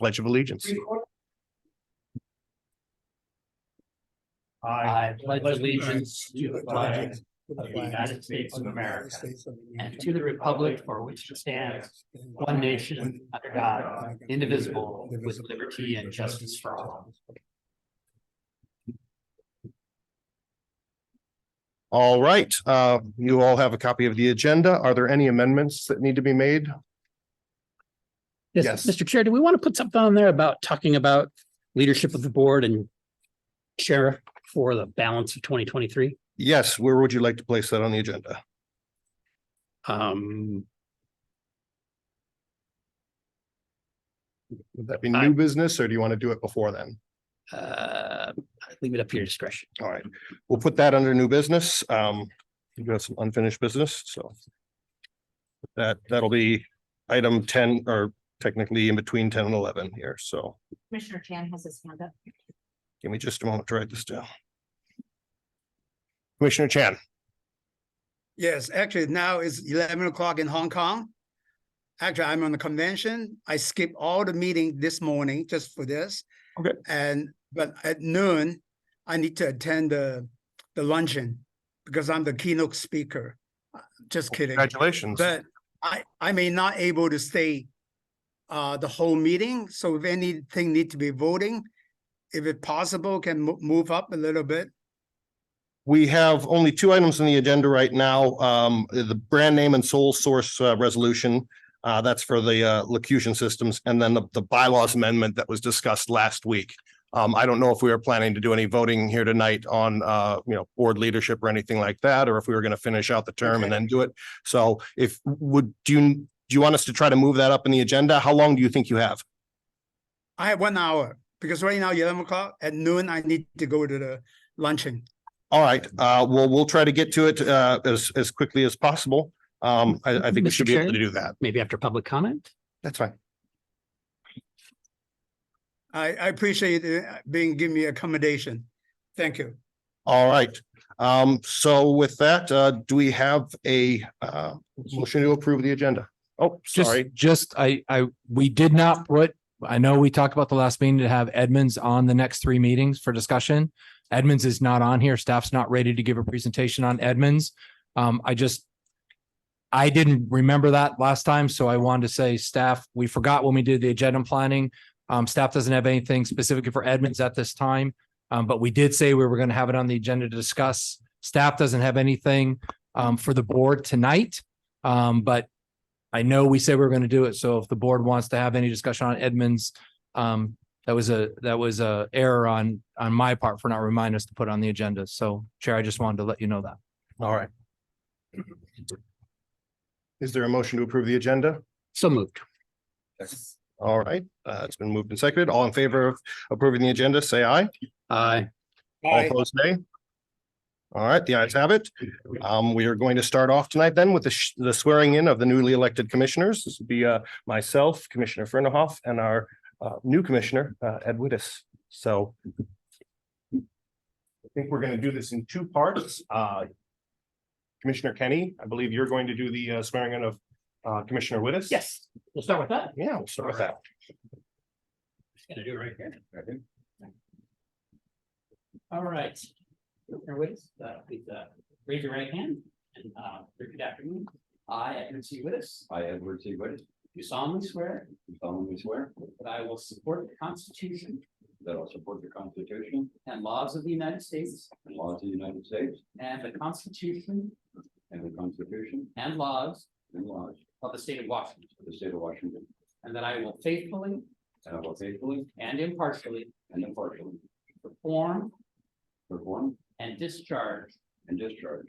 Pledge of Allegiance. I pledge allegiance to the flag of the United States of America and to the republic for which it stands, one nation, under God, indivisible, with liberty and justice for all. All right, you all have a copy of the agenda. Are there any amendments that need to be made? Yes. Mr. Chair, do we want to put something on there about talking about leadership of the board and chair for the balance of 2023? Yes, where would you like to place that on the agenda? Would that be new business, or do you want to do it before then? Leave it up to your discretion. All right, we'll put that under new business. You've got some unfinished business, so that'll be item 10, or technically in between 10 and 11 here. So Commissioner Chan has his hand up. give me just a moment to write this down. Commissioner Chan. Yes, actually now it's 11 o'clock in Hong Kong. Actually, I'm on the convention. I skipped all the meeting this morning just for this. Okay. But at noon, I need to attend the luncheon because I'm the keynote speaker. Just kidding. Congratulations. But I may not able to stay the whole meeting. So if anything need to be voting, if it possible, can move up a little bit. We have only two items on the agenda right now. The brand name and sole source resolution. That's for the locution systems, and then the bylaws amendment that was discussed last week. I don't know if we were planning to do any voting here tonight on board leadership or anything like that, or if we were going to finish out the term and then do it. So do you want us to try to move that up in the agenda? How long do you think you have? I have 1 hour because right now 11 o'clock at noon, I need to go to the luncheon. All right. Well, we'll try to get to it as quickly as possible. I think we should be able to do that. Maybe after public comment. That's fine. I appreciate it giving me accommodation. Thank you. All right. So with that, do we have a motion to approve the agenda? Oh, sorry. We did not put, I know we talked about the last meeting to have Edmonds on the next 3 meetings for discussion. Edmonds is not on here. Staff's not ready to give a presentation on Edmonds. I didn't remember that last time, so I wanted to say staff, we forgot when we did the agenda planning. Staff doesn't have anything specifically for Edmonds at this time, but we did say we were going to have it on the agenda to discuss. Staff doesn't have anything for the board tonight, but I know we said we were going to do it. So if the board wants to have any discussion on Edmonds, that was a error on my part for not reminding us to put it on the agenda. So Chair, I just wanted to let you know that. All right. Is there a motion to approve the agenda? So moved. All right. It's been moved and seconded. All in favor of approving the agenda, say aye. Aye. All opposed, nay. All right, the ayes have it. We are going to start off tonight then with the swearing in of the newly elected commissioners. This would be myself, Commissioner Fernerhoff, and our new commissioner, Ed Wittes. So I think we're going to do this in 2 parts. Commissioner Kenny, I believe you're going to do the swearing in of Commissioner Wittes. Yes, we'll start with that. Yeah, we'll start with that. Just gonna do it right here. All right. Commissioner Wittes, please raise your right hand and repeat after me. I, Edward C. Wittes. I, Edward C. Wittes, Do solemnly swear do solemnly swear that I will support the Constitution that I will support the Constitution and laws of the United States and laws of the United States and the Constitution and the Constitution and laws and laws of the state of Washington, of the state of Washington, and that I will faithfully and I will faithfully and impartially and impartially perform perform and discharge and discharge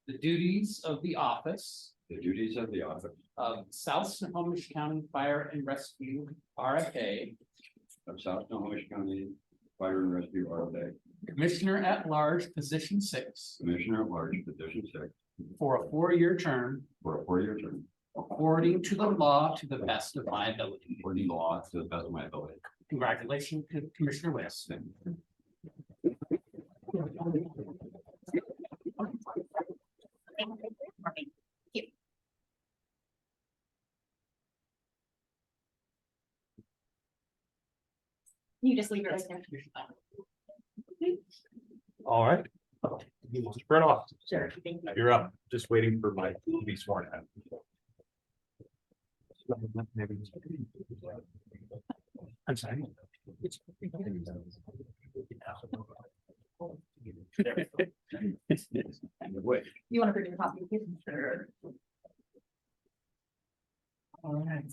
the duties of the office the duties of the office of South Snohomish County Fire and Rescue, RFA, of South Snohomish County Fire and Rescue, RFA, Commissioner at Large, Position 6, Commissioner at Large, Position 6, for a 4-year term, for a 4-year term, according to the law, to the best of my ability. according to law to the best of my ability. Congratulations to Commissioner West. You just leave it right there. All right. Mr. Burnoff, Sure. Thank you. you're up. Just waiting for Mike to be sworn in. I'm sorry. You want to bring your copy? Sure. All right.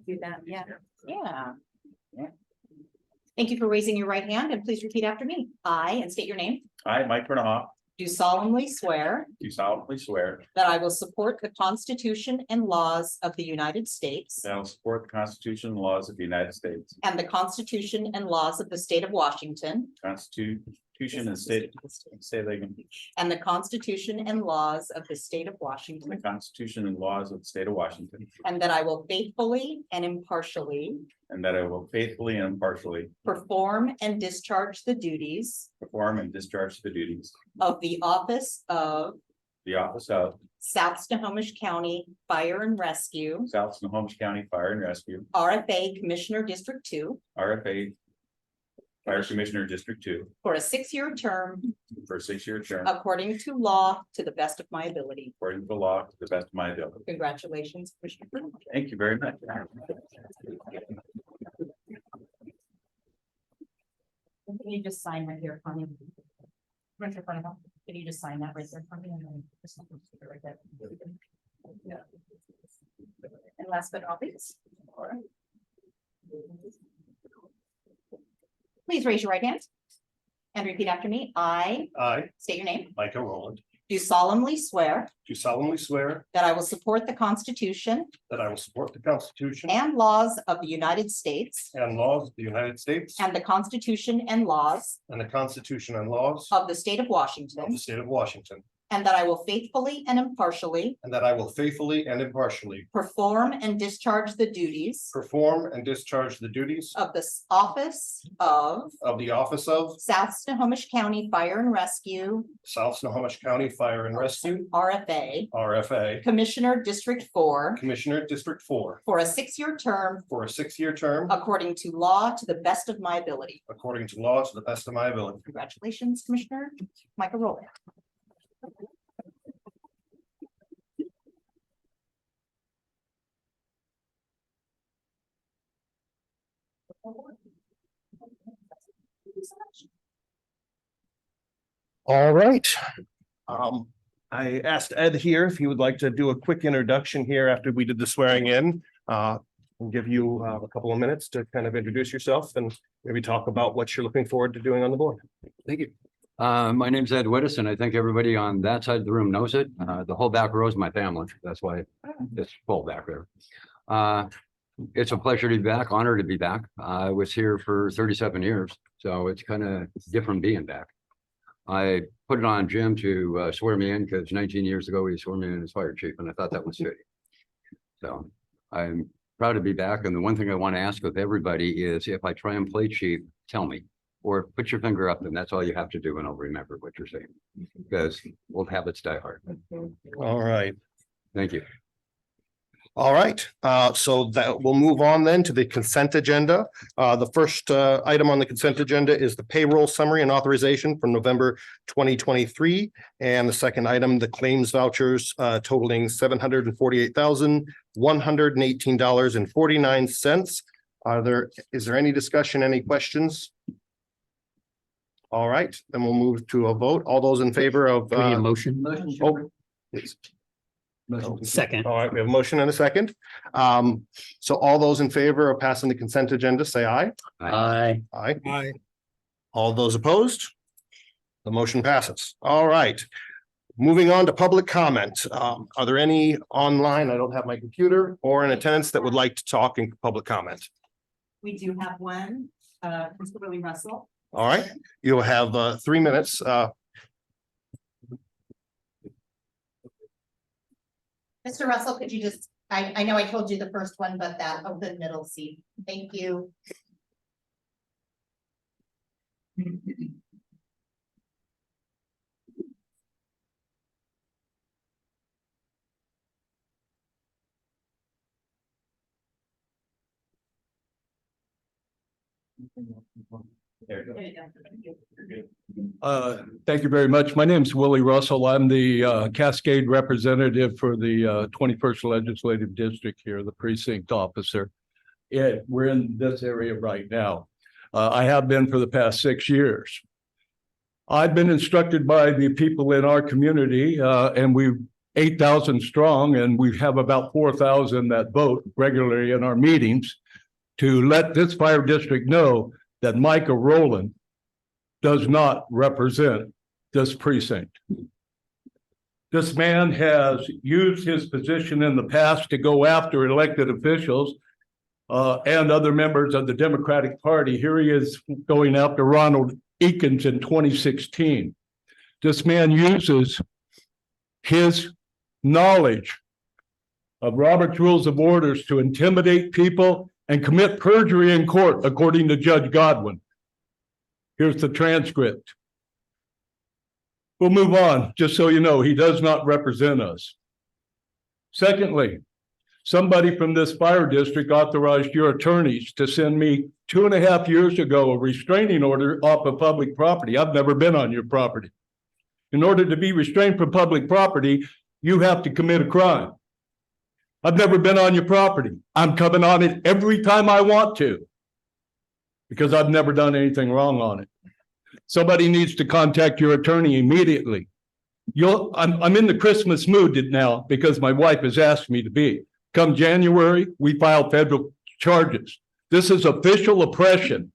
Do that, yeah. Yeah. Thank you for raising your right hand and please repeat after me. I, and state your name, I, Mike Bernhoff, do solemnly swear do solemnly swear that I will support the Constitution and laws of the United States that I will support the Constitution and laws of the United States, and the Constitution and laws of the state of Washington Constitution and state, say that again, and the Constitution and laws of the state of the Washington, Constitution and laws of the state of Washington, and that I will faithfully and impartially and that I will faithfully and impartially perform and discharge the duties perform and discharge the duties of the office of of the office of South Snohomish County Fire and Rescue, South Snohomish County Fire and Rescue, RFA Commissioner District Two, RFA Fire Commissioner District Two, for a 6-year term for a 6-year term, according to law to the best of my ability. according to the law, to the best of my ability. Congratulations, Commissioner. Bernhoff. Thank you very much. Can you just sign right here for me? Commissioner Bernhoff, can you just sign that right there for me? And then just right there. Yeah. And last but not least. All right. Please raise your right hand and repeat after me. I I, state your name. Micah Rowland, Do solemnly swear do solemnly swear that I will support the Constitution that I will support the Constitution and laws of the United States and laws of the United States and the Constitution and laws and the Constitution and laws of the state of of Washington, the state of Washington, and that I will faithfully and impartially and that I will faithfully and impartially perform and discharge the duties perform and discharge the duties of this office of of the office of South Snohomish County Fire and Rescue, South Snohomish County Fire and Rescue, RFA, RFA, Commissioner District 4, Commissioner District 4, for a 6-year term for a 6-year term, according to law to the best of my ability. according to law to the best of my ability. Congratulations, Commissioner Michael Rowland. All right. I asked Ed here if he would like to do a quick introduction here after we did the swearing in. We'll give you a couple of minutes to kind of introduce yourself and maybe talk about what you're looking forward to doing on the board. Thank you. My name's Ed Wittes, and I think everybody on that side of the room knows it. The whole back row is my family. That's why it's full back there. It's a pleasure to be back, honored to be back. I was here for 37 years, so it's kind of different being back. I put it on Jim to swear me in because 19 years ago, he swore me in as fire chief, and I thought that was fitting. So I'm proud to be back. And the one thing I want to ask of everybody is if I try and play chief, tell me, or put your finger up, and that's all you have to do, and I'll remember what you're saying, because old habits die hard. All right. Thank you. All right, so that we'll move on then to the consent agenda. The first item on the consent agenda is the payroll summary and authorization for November 2023. And the second item, the claims vouchers totaling $748,118.49. Is there any discussion, any questions? All right, then we'll move to a vote. All those in favor of Do we need a motion? oh, please. Second. All right, we have a motion and a second. So all those in favor of passing the consent agenda, say aye. Aye. Aye. Aye. All those opposed? The motion passes. All right. Moving on to public comment. Are there any online? I don't have my computer or in attendance that would like to talk in public comment. We do have one, Mr. Willie Russell. All right, you'll have 3 minutes. Mr. Russell, could you just, I know I told you the first one, but that open middle seat. Thank you. There you go. There you go. You're good. Thank you very much. My name is Willie Russell. I'm the Cascade representative for the 21st Legislative District here, the precinct officer. Yeah, we're in this area right now. I have been for the past 6 years. I've been instructed by the people in our community, and we're 8,000 strong, and we have about 4,000 that vote regularly in our meetings, to let this fire district know that Micah Rowland does not represent this precinct. This man has used his position in the past to go after elected officials and other members of the Democratic Party. Here he is going after Ronald Eakins in 2016. This man uses his knowledge of Robert's Rules of Orders to intimidate people and commit perjury in court, according to Judge Godwin. Here's the transcript. We'll move on, just so you know, he does not represent us. Secondly, somebody from this fire district authorized your attorneys to send me 2.5 years ago a restraining order off of public property. I've never been on your property. In order to be restrained from public property, you have to commit a crime. I've never been on your property. I'm coming on it every time I want to, because I've never done anything wrong on it. Somebody needs to contact your attorney immediately. I'm in the Christmas mood now because my wife has asked me to be. Come January, we file federal charges. This is official oppression.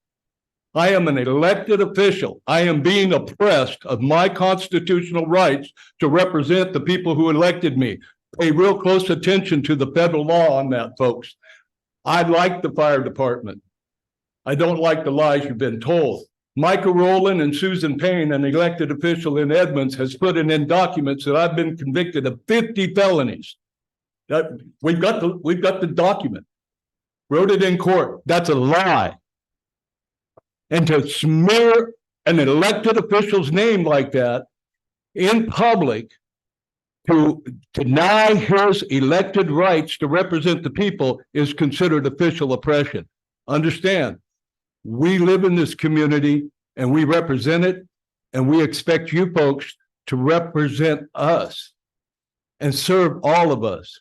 I am an elected official. I am being oppressed of my constitutional rights to represent the people who elected me. Pay real close attention to the federal law on that, folks. I like the fire department. I don't like the lies you've been told. Micah Rowland and Susan Payne, an elected official in Edmonds, has put in documents that I've been convicted of 50 felonies. That we've got the document. Wrote it in court. That's a lie. And to smear an elected official's name like that in public, to deny his elected rights to represent the people, is considered official oppression. Understand, we live in this community and we represent it, and we expect you folks to represent us and serve all of us.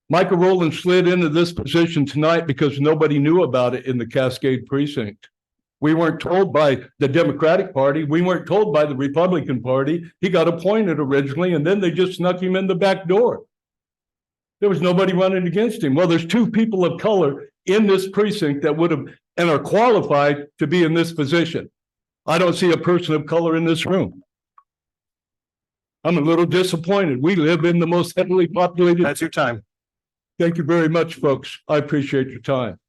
Micah Rowland slid into this position tonight because nobody knew about it in the Cascade precinct. We weren't told by the Democratic Party. We weren't told by the Republican Party. He got appointed originally, and then they just snuck him in the back door. There was nobody running against him. Well, there's 2 people of color in this precinct that would have and are qualified to be in this position. I don't see a person of color in this room. I'm a little disappointed. We live in the most heavily populated. That's your time. Thank you very much, folks. I appreciate your time.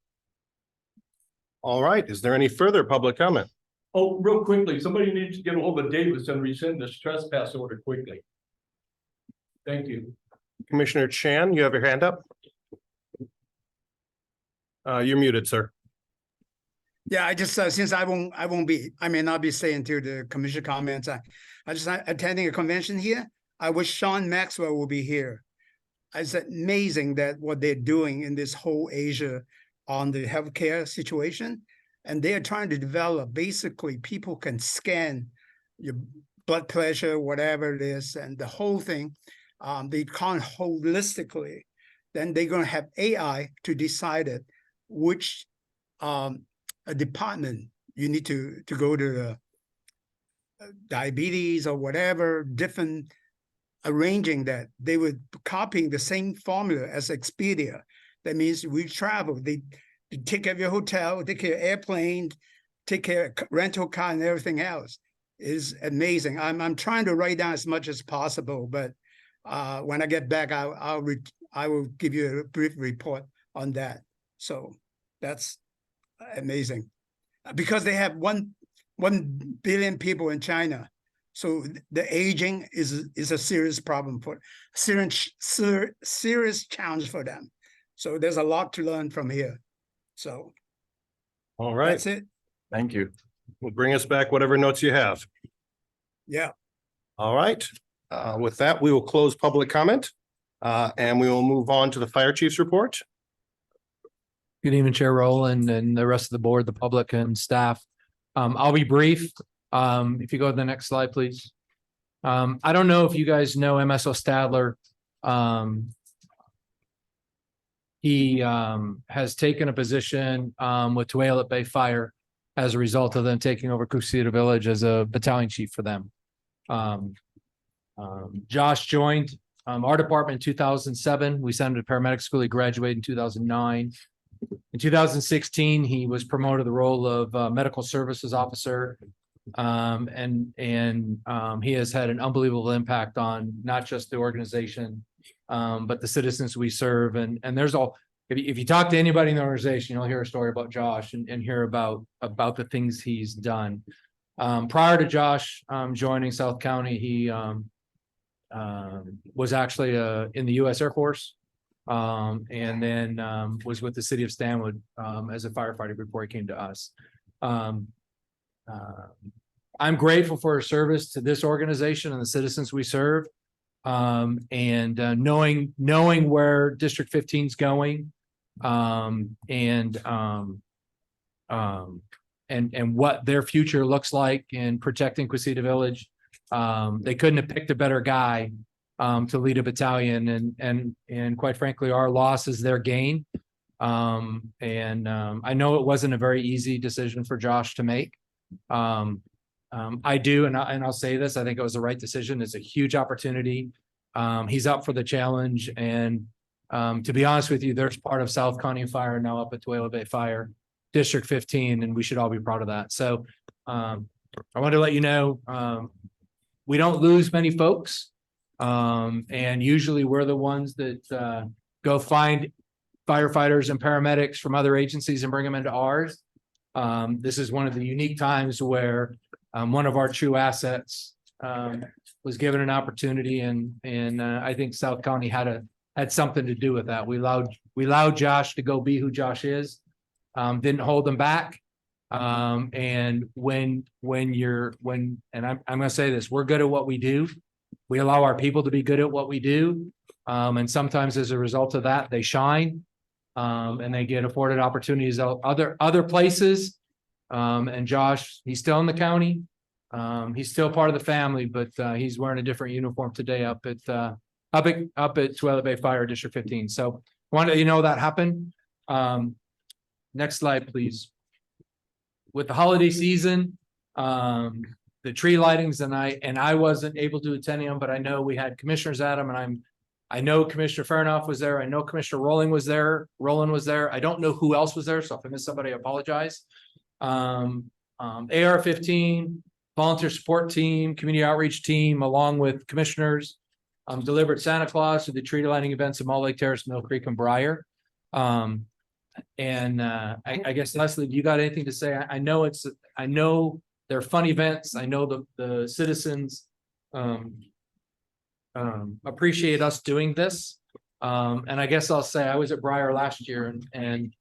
All right. Is there any further public comment? Oh, real quickly, somebody needs to get a hold of Davis and rescind this trespass order quickly. Thank you. Commissioner Chan, you have your hand up. You're muted, sir. Yeah, I just since I may not be staying to the commission comments. I just attending a convention here. I wish Sean Maxwell will be here. It's amazing that what they're doing in this whole Asia on the healthcare situation, and they are trying to develop. Basically, people can scan your blood pressure, whatever it is, and the whole thing. They can't holistically. Then they're going to have AI to decide it, which a department you need to go to the diabetes or whatever, different arranging that. They were copying the same formula as Expedia. That means we travel, they take care of your hotel, take care of airplane, take care of rental car and everything else. Is amazing. I'm trying to write down as much as possible, but when I get back, I will give you a brief report on that. So that's amazing, because they have 1 billion people in China. So the aging is a serious problem for serious challenge for them. So there's a lot to learn from here. So All right. that's it. Thank you. We'll bring us back whatever notes you have. Yeah. All right. With that, we will close public comment and we will move on to the fire chief's report. Good evening, Chair Rowland and the rest of the board, the public and staff. I'll be brief. If you go to the next slide, please. I don't know if you guys know MSO Stadler. He has taken a position with Tualatin Bay Fire as a result of them taking over Cucita Village as a battalion chief for them. Josh joined our department in 2007. We sent him to paramedic school. He graduated in 2009. In 2016, he was promoted to the role of medical services officer. And he has had an unbelievable impact on not just the organization, but the citizens we serve. And there's all, if you talk to anybody in the organization, you'll hear a story about Josh and hear about the things he's done. Prior to Josh joining South County, he was actually in the U.S. Air Force. And then was with the city of Stanwood as a firefighter before he came to us. I'm grateful for his service to this organization and the citizens we serve. And knowing where District 15 is going, and what their future looks like in protecting Cucita Village. They couldn't have picked a better guy to lead a battalion, and quite frankly, our loss is their gain. I know it wasn't a very easy decision for Josh to make. I do, and I'll say this, I think it was the right decision. It's a huge opportunity. He's up for the challenge, and to be honest with you, there's part of South County Fire now up at Tualatin Bay Fire, District 15, and we should all be proud of that. So I wanted to let you know, we don't lose many folks. And usually we're the ones that go find firefighters and paramedics from other agencies and bring them into ours. This is one of the unique times where one of our true assets was given an opportunity, and I think South County had something to do with that. We allowed Josh to go be who Josh is, didn't hold him back. And I'm gonna say this, we're good at what we do. We allow our people to be good at what we do. And sometimes as a result of that, they shine, and they get afforded opportunities other places. And Josh, he's still in the county. He's still part of the family, but he's wearing a different uniform today up at Tualatin Bay Fire District 15. So I wanted to let you know that happened. Next slide, please. With the holiday season, the tree lightings, and I wasn't able to attend them, but I know we had commissioners at them, and I know Commissioner Farnoff was there. I know Commissioner Roland was there. I don't know who else was there, so if I missed somebody, I apologize. AR-15, volunteer support team, community outreach team, along with commissioners, delivered Santa Claus to the tree lighting events in Mall Lake Terrace, Mill Creek, and Briar. I guess Leslie, do you got anything to say? I know they're fun events. I know the citizens appreciate us doing this. And I guess I'll say I was at Briar last year, and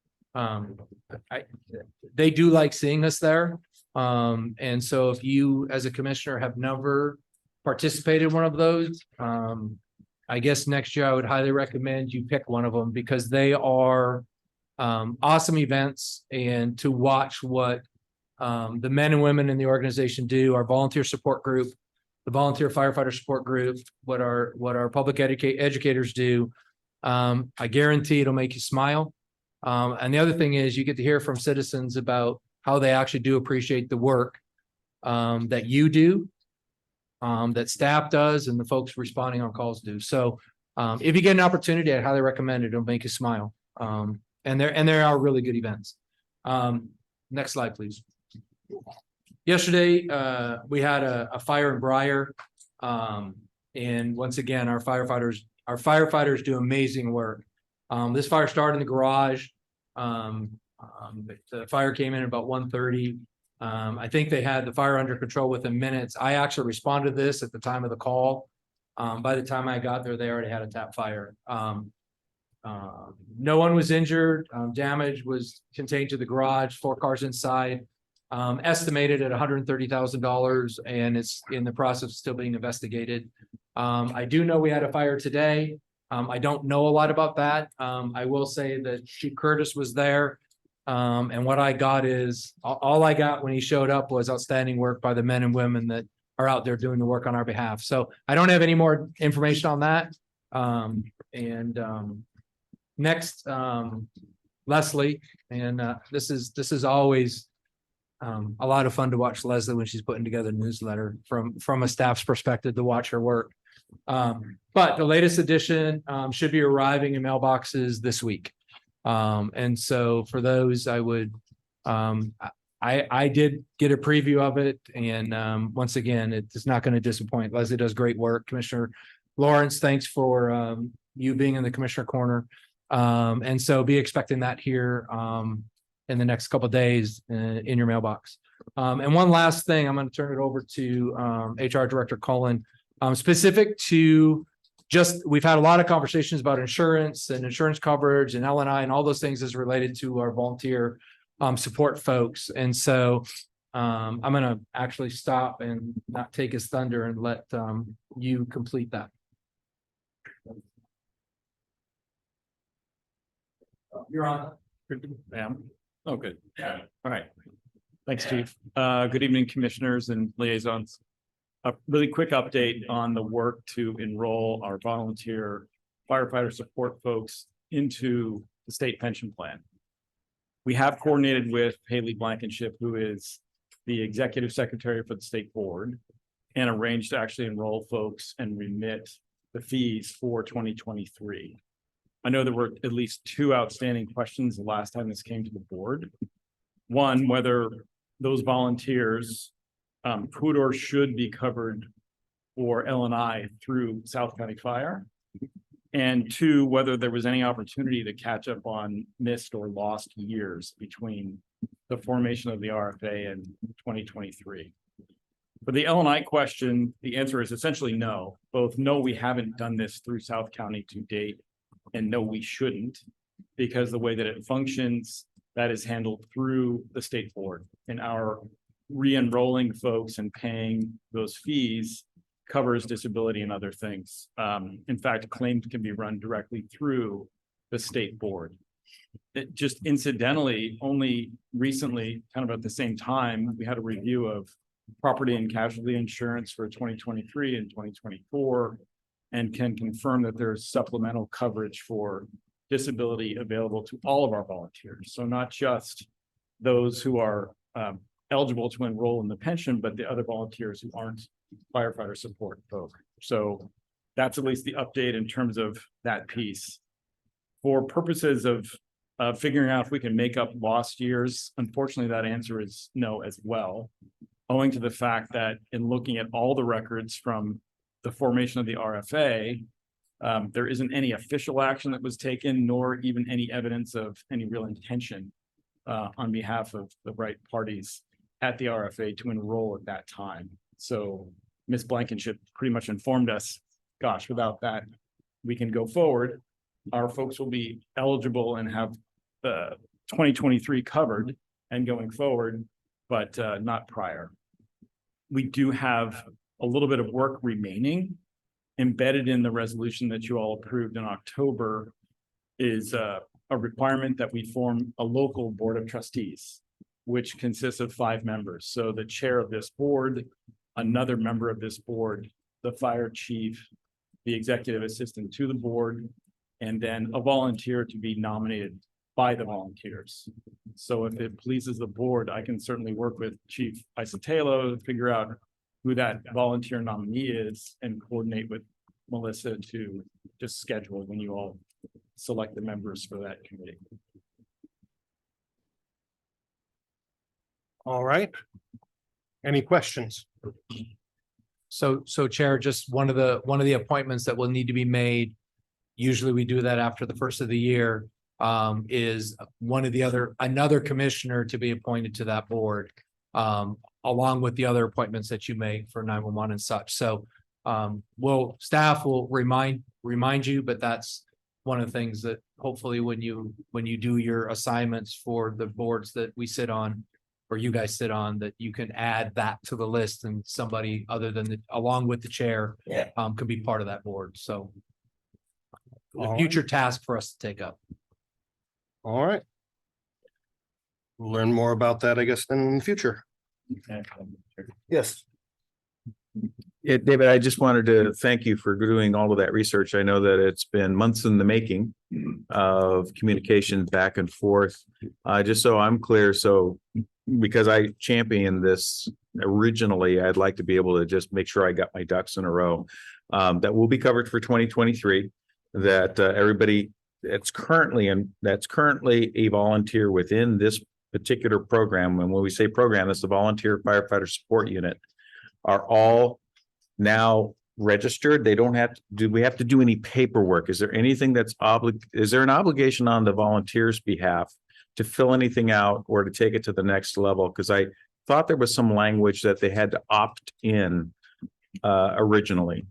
they do like seeing us there. And so if you as a commissioner have never participated in one of those, I guess next year I would highly recommend you pick one of them, because they are awesome events, and to watch what the men and women in the organization do, our volunteer support group, the volunteer firefighter support group, what our public educators do. I guarantee it'll make you smile. And the other thing is you get to hear from citizens about how they actually do appreciate the work that you do, that staff does, and the folks responding on calls do. So if you get an opportunity, I highly recommend it. It'll make you smile. And there are really good events. Next slide, please. Yesterday, we had a fire in Briar. And once again, our firefighters do amazing work. This fire started in the garage. The fire came in at about 1:30. I think they had the fire under control within minutes. I actually responded to this at the time of the call. By the time I got there, they already had a tap fire. No one was injured. Damage was contained to the garage, 4 cars inside, estimated at $130,000, and it's in the process of still being investigated. I do know we had a fire today. I don't know a lot about that. I will say that Chief Curtis was there. And what I got is, all I got when he showed up was outstanding work by the men and women that are out there doing the work on our behalf. So I don't have any more information on that. Next, Leslie, and this is always a lot of fun to watch Leslie when she's putting together a newsletter from a staff's perspective to watch her work. But the latest edition should be arriving in mailboxes this week. And so for those, I would I did get a preview of it, and once again, it's not going to disappoint. Leslie does great work. Commissioner Lawrence, thanks for you being in the commissioner corner. And so be expecting that here in the next couple of days in your mailbox. And one last thing, I'm going to turn it over to HR Director Cullen, specific to we've had a lot of conversations about insurance and insurance coverage and L&I and all those things as related to our volunteer support folks. And so I'm going to actually stop and not take his thunder and let you complete that. You're on. Ma'am. Oh, good. All right. Thanks, Chief. Good evening, commissioners and liaisons. A really quick update on the work to enroll our volunteer firefighter support folks into the state pension plan. We have coordinated with Haley Blankenship, who is the executive secretary for the state board, and arranged to actually enroll folks and remit the fees for 2023. I know there were at least two outstanding questions the last time this came to the board. One, whether those volunteers could or should be covered for L&I through South County Fire. And two, whether there was any opportunity to catch up on missed or lost years between the formation of the RFA and 2023. For the L&I question, the answer is essentially no. Both no, we haven't done this through South County to date, and no, we shouldn't, because the way that it functions, that is handled through the state board, and our re-enrolling folks and paying those fees covers disability and other things. In fact, claims can be run directly through the state board. It just incidentally, only recently, kind of at the same time, we had a review of property and casualty insurance for 2023 and 2024, and can confirm that there's supplemental coverage for disability available to all of our volunteers. So not just those who are eligible to enroll in the pension, but the other volunteers who aren't firefighter support folk. So that's at least the update in terms of that piece. For purposes of figuring out if we can make up lost years, unfortunately, that answer is no as well, owing to the fact that in looking at all the records from the formation of the RFA, there isn't any official action that was taken, nor even any evidence of any real intention on behalf of the right parties at the RFA to enroll at that time. So Ms. Blankenship pretty much informed us, gosh, without that, we can go forward. Our folks will be eligible and have the 2023 covered and going forward, but not prior. We do have a little bit of work remaining. Embedded in the resolution that you all approved in October is a requirement that we form a local board of trustees, which consists of 5 members. So the chair of this board, another member of this board, the fire chief, the executive assistant to the board, and then a volunteer to be nominated by the volunteers. So if it pleases the board, I can certainly work with Chief Isotelo to figure out who that volunteer nominee is and coordinate with Melissa to just schedule when you all select the members for that committee. All right. Any questions? So Chair, just one of the appointments that will need to be made. Usually we do that after the first of the year, is another commissioner to be appointed to that board, along with the other appointments that you make for 911 and such. So staff will remind you, but that's one of the things that hopefully when you do your assignments for the boards that we sit on, or you guys sit on, that you can add that to the list, and somebody other than along with the chair, can be part of that board. So a future task for us to take up. All right. We'll learn more about that, I guess, in the future. Yes. Yeah, David, I just wanted to thank you for doing all of that research. I know that it's been months in the making of communication back and forth. Just so I'm clear, so because I championed this originally, I'd like to be able to just make sure I got my ducks in a row. That will be covered for 2023, that everybody that's currently a volunteer within this particular program. And when we say program, it's the Volunteer Firefighter Support Unit, are all now registered. They don't have to, do we have to do any paperwork? Is there anything that's is there an obligation on the volunteers' behalf to fill anything out or to take it to the next level? Because I thought there was some language that they had to opt in originally.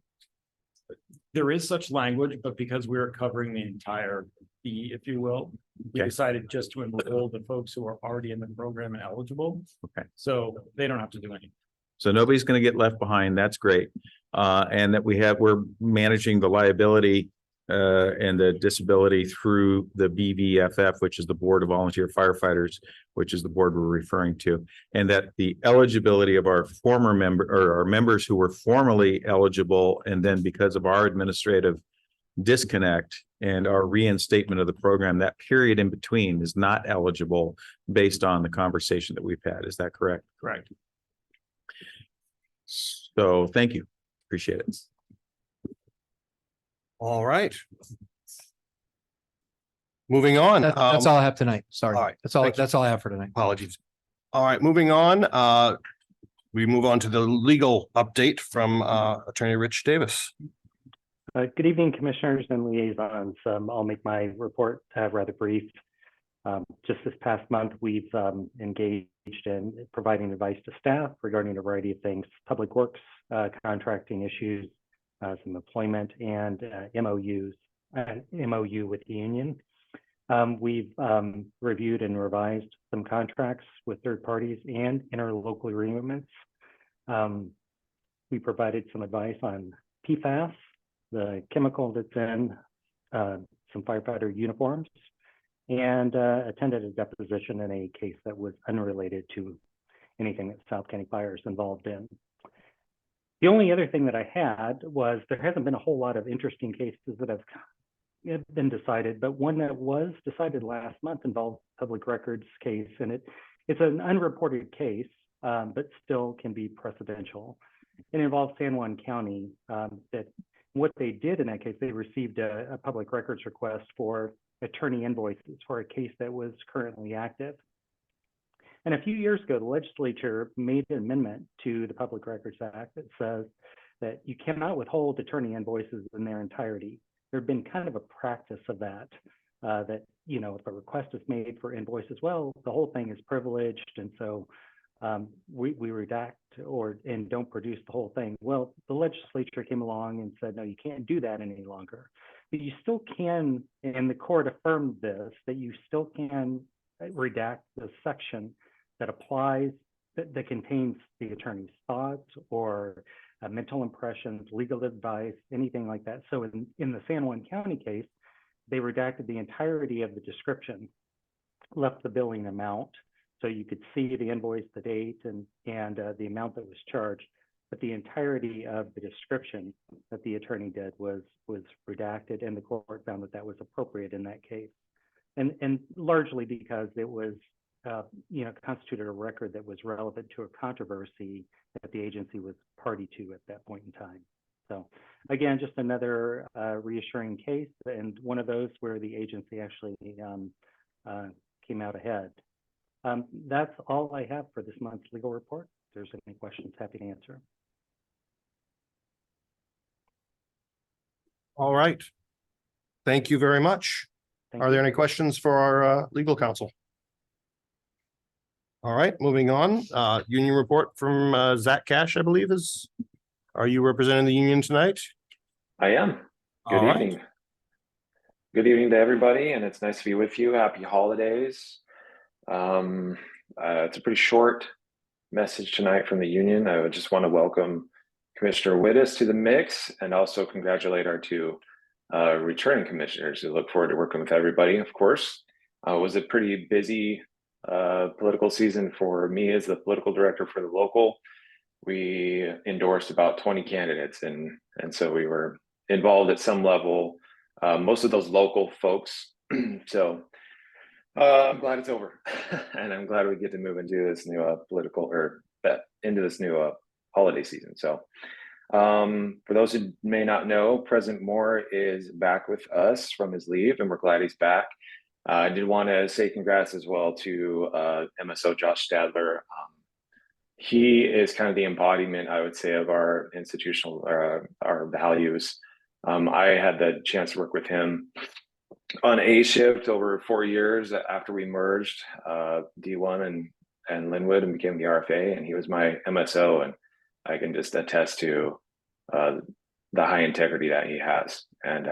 There is such language, but because we're covering the entire fee, if you will, we Okay. decided just to enroll the folks who are already in the program and eligible. Okay. So they don't have to do anything. So nobody's going to get left behind. That's great. And that we're managing the liability and the disability through the BVFF, which is the Board of Volunteer Firefighters, which is the board we're referring to. And that the eligibility of our former member or our members who were formerly eligible, and then because of our administrative disconnect and our reinstatement of the program, that period in between is not eligible based on the conversation that we've had. Is that correct? Correct. So thank you. Appreciate it. All right. Moving on. That's all I have tonight. Sorry. all right. That's all, Thank you. that's all I have for tonight. Apologies. All right, moving on. We move on to the legal update from Attorney Rich Davis. Good evening, commissioners and liaisons. I'll make my report rather brief. Just this past month, we've engaged in providing advice to staff regarding a variety of things: public works, contracting issues, some employment, and MOU with the union. We've reviewed and revised some contracts with third parties and interlocal agreements. We provided some advice on PFAS, the chemical that's in some firefighter uniforms, and attended a deposition in a case that was unrelated to anything that South County Fire is involved in. The only other thing that I had was there hasn't been a whole lot of interesting cases that have been decided, but one that was decided last month involved public records case, and it's an unreported case, but still can be precedential. It involves San Juan County. That what they did in that case, they received a public records request for attorney invoices for a case that was currently active. And a few years ago, the legislature made an amendment to the Public Records Act that says that you cannot withhold attorney invoices in their entirety. There had been kind of a practice of that, that, you know, if a request is made for invoices, well, the whole thing is privileged. And so we redact and don't produce the whole thing. Well, the legislature came along and said, no, you can't do that any longer. But you still can, and the court affirmed this, that you still can redact the section that applies, that contains the attorney's thoughts or mental impressions, legal advice, anything like that. So in the San Juan County case, they redacted the entirety of the description, left the billing amount, so you could see the invoice, the date, and the amount that was charged. But the entirety of the description that the attorney did was redacted, and the court found that that was appropriate in that case, and largely because it was constituted a record that was relevant to a controversy that the agency was party to at that point in time. So again, just another reassuring case, and one of those where the agency actually came out ahead. That's all I have for this month's legal report. If there's any questions, happy to answer. All right. Thank you very much. Are there any questions for our legal counsel? All right, moving on. Union report from Zach Cash, I believe are you representing the union tonight? I am. Good All right. evening. Good evening to everybody, and it's nice to be with you. Happy holidays. It's a pretty short message tonight from the union. I would just want to welcome Commissioner Wittes to the mix and also congratulate our two returning commissioners. We look forward to working with everybody, of course. It was a pretty busy political season for me as the political director for the local. We endorsed about 20 candidates, and so we were involved at some level, most of those local folks. So I'm glad it's over, and I'm glad we get to move into this new into this new holiday season. So for those who may not know, President Moore is back with us from his leave, and we're glad he's back. I did want to say congrats as well to MSO Josh Stadler. He is kind of the embodiment, I would say, of our institutional, our values. I had the chance to work with him on A shift over 4 years after we merged D1 and Linwood and became the RFA, and he was my MSO, and I can just attest to the high integrity that he has. And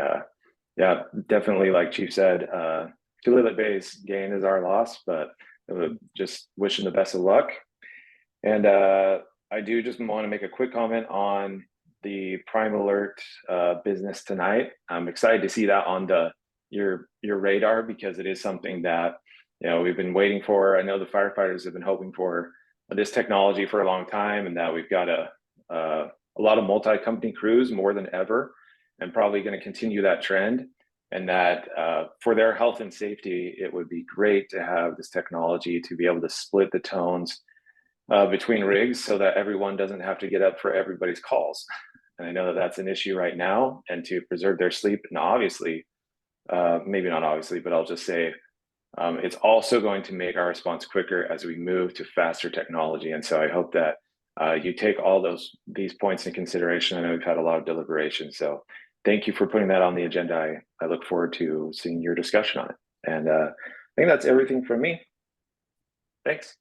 yeah, definitely, like Chief said, Tulip Bay's gain is our loss, but just wishing the best of luck. And I do just want to make a quick comment on the Prime Alert business tonight. I'm excited to see that on your radar, because it is something that, you know, we've been waiting for. I know the firefighters have been hoping for this technology for a long time, and that we've got a lot of multi-company crews more than ever, and probably going to continue that trend. And that for their health and safety, it would be great to have this technology to be able to split the tones between rigs, so that everyone doesn't have to get up for everybody's calls. And I know that that's an issue right now, and to preserve their sleep. And obviously, maybe not obviously, but I'll just say it's also going to make our response quicker as we move to faster technology. And so I hope that you take all these points in consideration. I know we've had a lot of deliberation, so thank you for putting that on the agenda. I look forward to seeing your discussion on it. And I think that's everything from me. Thanks.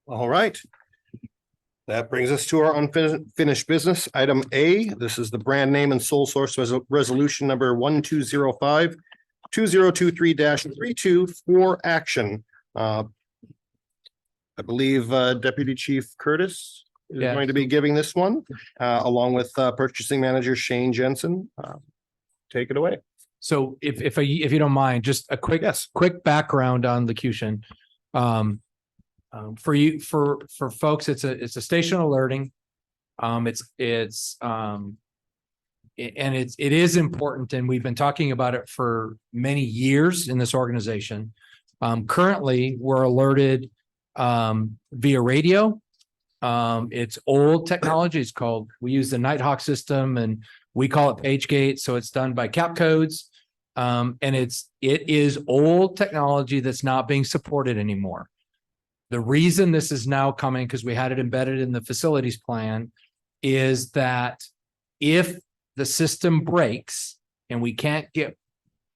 All right. That brings us to our unfinished business. Item A, this is the brand name and sole source resolution number 1205-2023-32 for action. I believe Deputy Chief Curtis is going to be giving this one, along with Purchasing Manager Shane Jensen. Take it away. So if you don't mind, just a quick background on locution. For folks, it's a station alerting. It is important, and we've been talking about it for many years in this organization. Currently, we're alerted via radio. It's old technology. We use the Nighthawk system, and we call it PageGate. So it's done by cap codes. And it is old technology that's not being supported anymore. The reason this is now coming, because we had it embedded in the facilities plan, is that if the system breaks and we can't get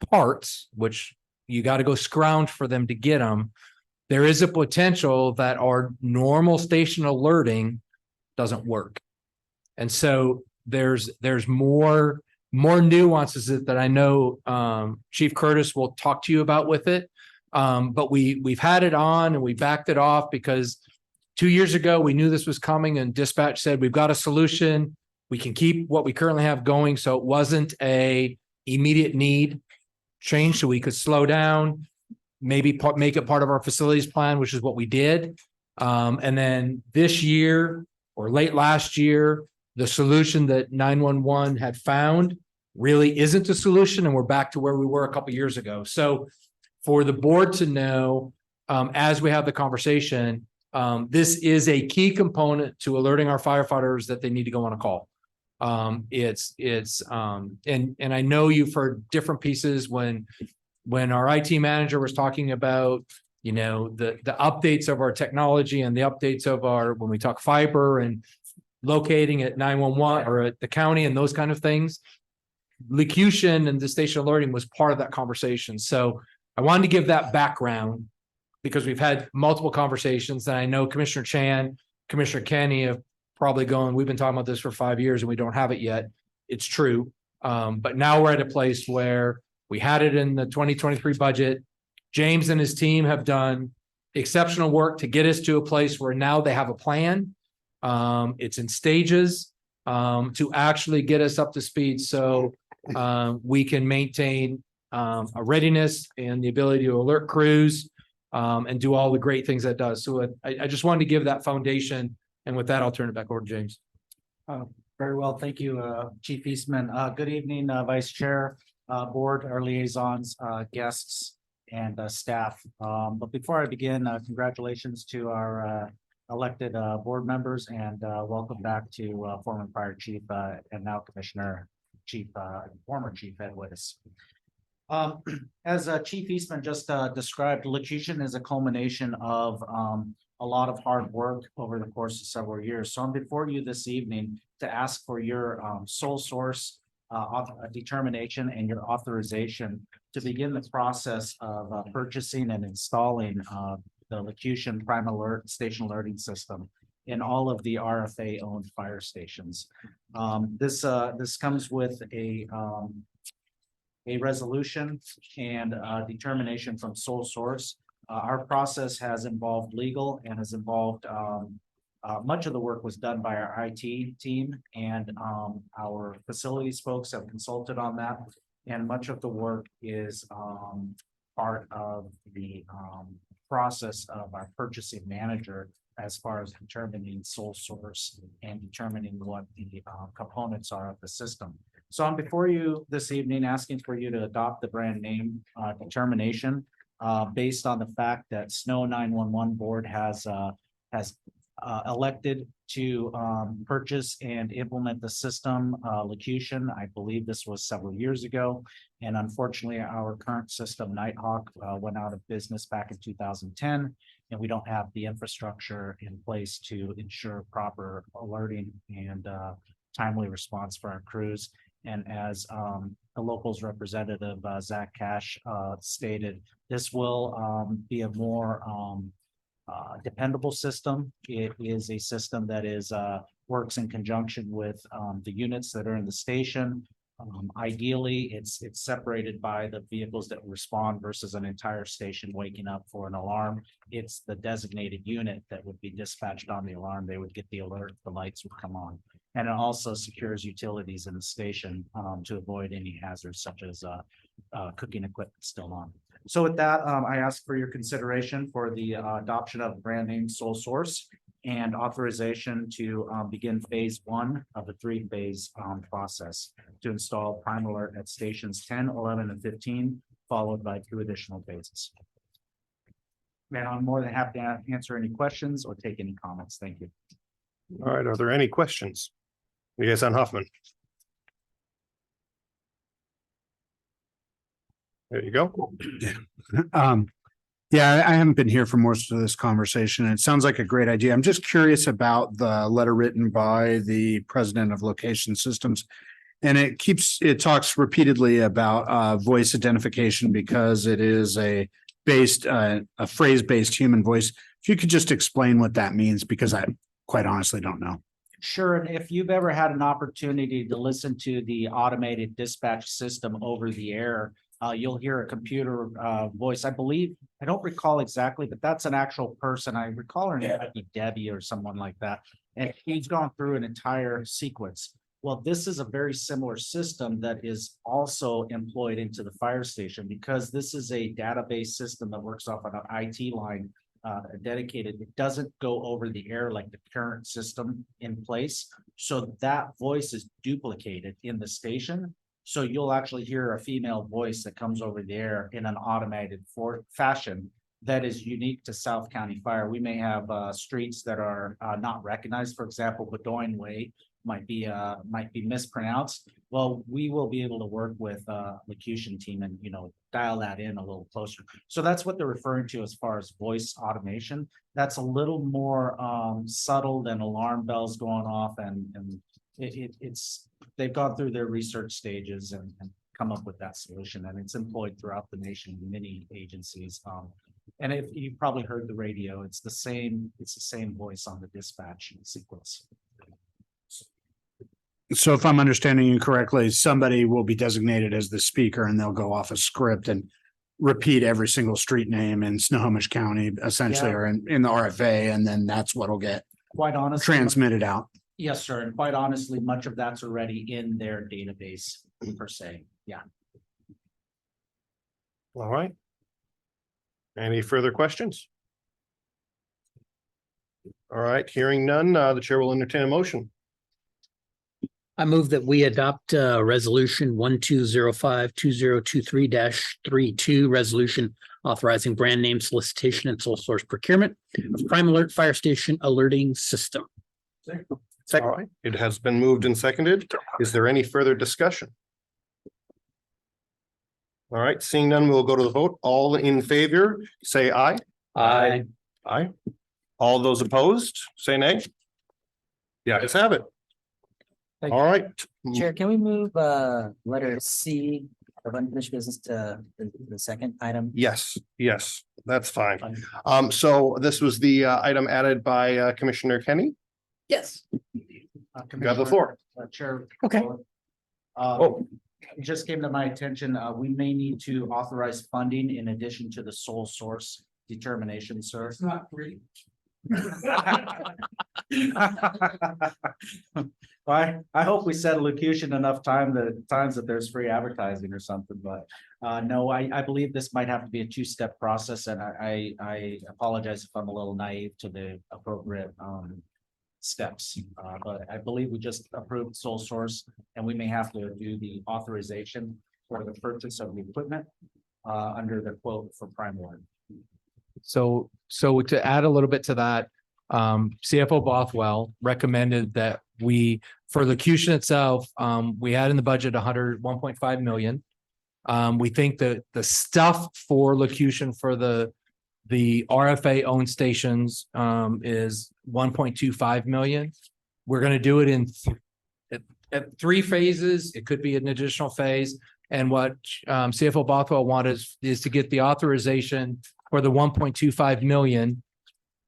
parts, which you got to go scrounge for them to get them, there is a potential that our normal station alerting doesn't work. And so there's more nuances that I know Chief Curtis will talk to you about with it. But we've had it on and we backed it off because 2 years ago we knew this was coming, and dispatch said we've got a solution. We can keep what we currently have going, so it wasn't a immediate need change, so we could slow down, maybe make it part of our facilities plan, which is what we did. And then this year or late last year, the solution that 911 had found really isn't a solution, and we're back to where we were a couple of years ago. So for the board to know, as we have the conversation, this is a key component to alerting our firefighters that they need to go on a call. And I know you've heard different pieces when our IT manager was talking about, you know, the updates of our technology and the updates of when we talk fiber and locating at 911 or at the county and those kind of things. Locution and the station alerting was part of that conversation. So I wanted to give that background because we've had multiple conversations, and I know Commissioner Chan, Commissioner Kenny have probably gone, we've been talking about this for 5 years and we don't have it yet. It's true. But now we're at a place where we had it in the 2023 budget. James and his team have done exceptional work to get us to a place where now they have a plan. It's in stages. to actually get us up to speed. So we can maintain a readiness and the ability to alert crews and do all the great things that does. So I just wanted to give that foundation. And with that, I'll turn it back over to James. Very well, thank you, Chief Eastman. Good evening, Vice Chair, Board, our liaisons, guests, and staff. But before I begin, congratulations to our elected board members, and welcome back to former Fire Chief and now Commissioner Chief, former Chief Ed Wittes. As Chief Eastman just described, locution is a culmination of a lot of hard work over the course of several years. So I'm before you this evening to ask for your sole source determination and your authorization to begin the process of purchasing and installing the locution prime alert station alerting system in all of the RFA owned fire stations. This comes with a resolution and determination from sole source. Our process has involved legal and has involved much of the work was done by our IT team, and our facilities folks have consulted on that. And much of the work is part of the process of our purchasing manager as far as determining sole source and determining what the components are of the system. So I'm before you this evening asking for you to adopt the brand name determination based on the fact that Snow 911 Board has elected to purchase and implement the system locution. I believe this was several years ago. And unfortunately, our current system, Nighthawk, went out of business back in 2010. And we don't have the infrastructure in place to ensure proper alerting and timely response for our crews. And as the locals representative, Zach Cash, stated, this will be a more dependable system. It is a system that is works in conjunction with the units that are in the station. Ideally, it's separated by the vehicles that respond versus an entire station waking up for an alarm. It's the designated unit that would be dispatched on the alarm. They would get the alert, the lights would come on. And it also secures utilities in the station to avoid any hazards such as cooking equipment still on. So with that, I ask for your consideration for the adoption of brand name sole source and authorization to begin phase 1 of a 3-phase process to install Prime Alert at stations 10, 11, and 15, followed by 2 additional phases. Man, I'm more than happy to answer any questions or take any comments. Thank you. All right, are there any questions? You guys on Hoffman? There you go. Yeah, I haven't been here for most of this conversation. It sounds like a great idea. I'm just curious about the letter written by the president of Location Systems. And it talks repeatedly about voice identification because it is a phrase-based human voice. If you could just explain what that means, because I quite honestly don't know. Sure. And if you've ever had an opportunity to listen to the automated dispatch system over the air, you'll hear a computer voice. I believe, I don't recall exactly, but that's an actual person. I recall her name might be Debbie or someone like that. And he's gone through an entire sequence. Well, this is a very similar system that is also employed into the fire station because this is a database system that works off of an IT line dedicated. It doesn't go over the air like the current system in place. So that voice is duplicated in the station. So you'll actually hear a female voice that comes over the air in an automated fashion that is unique to South County Fire. We may have streets that are not recognized. For example, Bedoin Way might be mispronounced. Well, we will be able to work with locution team and dial that in a little closer. So that's what they're referring to as far as voice automation. That's a little more subtle than alarm bells going off, and it's they've gone through their research stages and come up with that solution, and it's employed throughout the nation in many agencies. And if you probably heard the radio, it's the same voice on the dispatch sequence. So if I'm understanding you correctly, somebody will be designated as the speaker and they'll go off a script and repeat every single street name in Snohomish County, essentially, or in the RFA, and then that's what'll get quite honestly transmitted out. Yes, sir. And quite honestly, much of that's already in their database per se. Yeah. All right. Any further questions? All right, hearing none, the chair will entertain a motion. I move that we adopt resolution 1205-2023-32, resolution authorizing brand name solicitation and sole source procurement of Crime Alert Fire Station Alerting System. All right, it has been moved and seconded. Is there any further discussion? All right, seeing none, we'll go to the vote. All in favor, say aye. Aye. Aye. All those opposed, say nay. Yeah, let's have it. Thank All right. Chair, can we move letter C of unfinished business to the second item? Yes, yes, that's fine. So this was the item added by Commissioner Kenny. Yes. You have the floor. Chair. Okay. Oh, It just came to my attention, we may need to authorize funding in addition to the sole source determination, sir. It's not free. I hope we said elocution enough times that there's free advertising or something, but no, I believe this might have to be a two-step process, and I apologize if I'm a little naive to the appropriate steps. But I believe we just approved sole source, and we may have to do the authorization for the purchase of the equipment under the quote for Prime One. So to add a little bit to that, CFO Bothwell recommended that we, for locution itself, we had in the budget 1.5 million. We think that the stuff for locution for the RFA owned stations is 1.25 million. We're going to do it at 3 phases. It could be an additional phase. And what CFO Bothwell wanted is to get the authorization for the 1.25 million.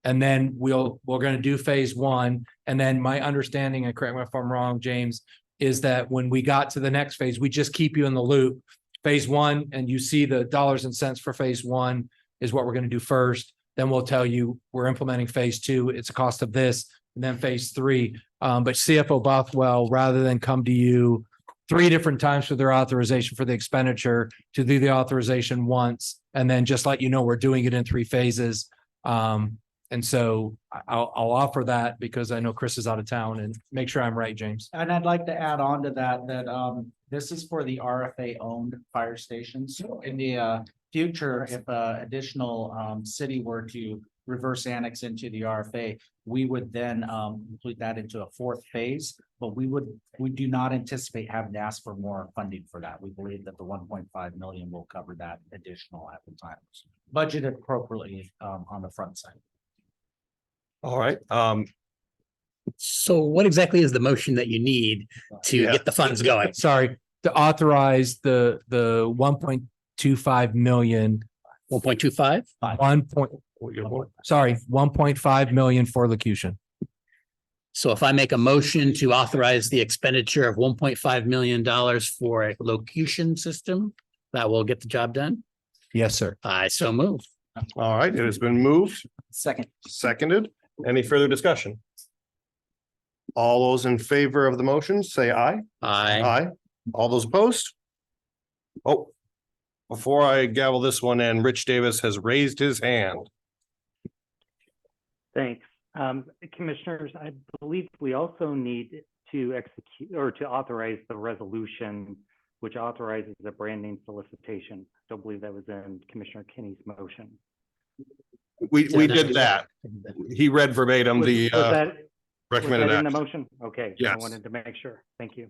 And then we're going to do phase 1. And then my understanding, and correct me if I'm wrong, James, is that when we got to the next phase, we just keep you in the loop. Phase 1, and you see the dollars and cents for phase 1 is what we're going to do first. Then we'll tell you we're implementing phase 2. It's a cost of this, and then phase 3. But CFO Bothwell, rather than come to you 3 different times for their authorization for the expenditure, to do the authorization once, and then just let you know we're doing it in 3 phases. And so I'll offer that because I know Chris is out of town, and make sure I'm right, James. And I'd like to add on to that, this is for the RFA owned fire stations. So in the future, if additional city were to reverse annex into the RFA, we would then include that into a 4th phase. But we do not anticipate having to ask for more funding for that. We believe that the 1.5 million will cover that additional at the time. Budgeted appropriately on the front side. all right. So what exactly is the motion that you need to get the funds going? Sorry, to authorize the 1.25 million. 1.25? 1.5 million for locution. So if I make a motion to authorize the expenditure of $1.5 million for a locution system, that will get the job done? Yes, sir. I so move. All right, it has been moved, seconded. Any further discussion? All those in favor of the motion, say aye. Aye. Aye. All those opposed? Oh, before I gavel this one in, Rich Davis has raised his hand. Thanks. Commissioners, I believe we also need to execute or to authorize the resolution which authorizes the brand name solicitation. I don't believe that was in Commissioner Kinney's motion. We did that. He read verbatim the recommended in the action. motion? Okay. Yes. I wanted to make sure. Thank you.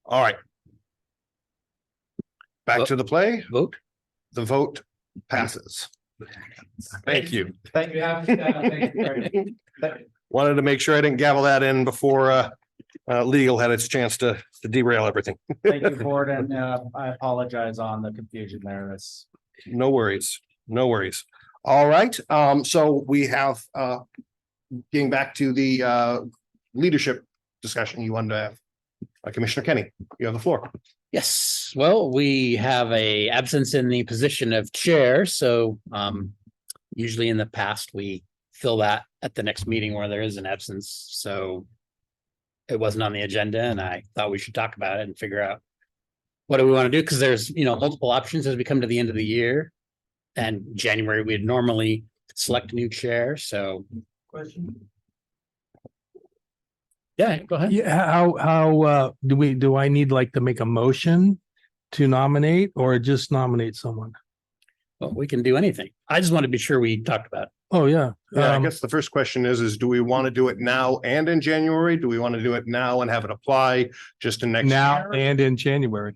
All right. Back to the play. Vote. The vote passes. Thank you. Thank you. Wanted to make sure I didn't gavel that in before legal had its chance to derail everything. Thank you, board, and I apologize on the confusion there. That's No worries. No worries. All right. So we have getting back to the leadership discussion you wanted to have. Commissioner Kenny, you have the floor. Yes, well, we have a absence in the position of chair, so usually in the past, we fill that at the next meeting where there is an absence, so it wasn't on the agenda, and I thought we should talk about it and figure out what do we want to do, because there's, multiple options as we come to the end of the year. And January, we'd normally select a new chair, so. Question? Yeah, go ahead. Yeah, how do I need like to make a motion to nominate or just nominate someone? Well, we can do anything. I just want to be sure we talked about it. Oh, yeah. Yeah, I guess the first question is do we want to do it now and in January? Do we want to do it now and have it apply just in next Now year? and in January.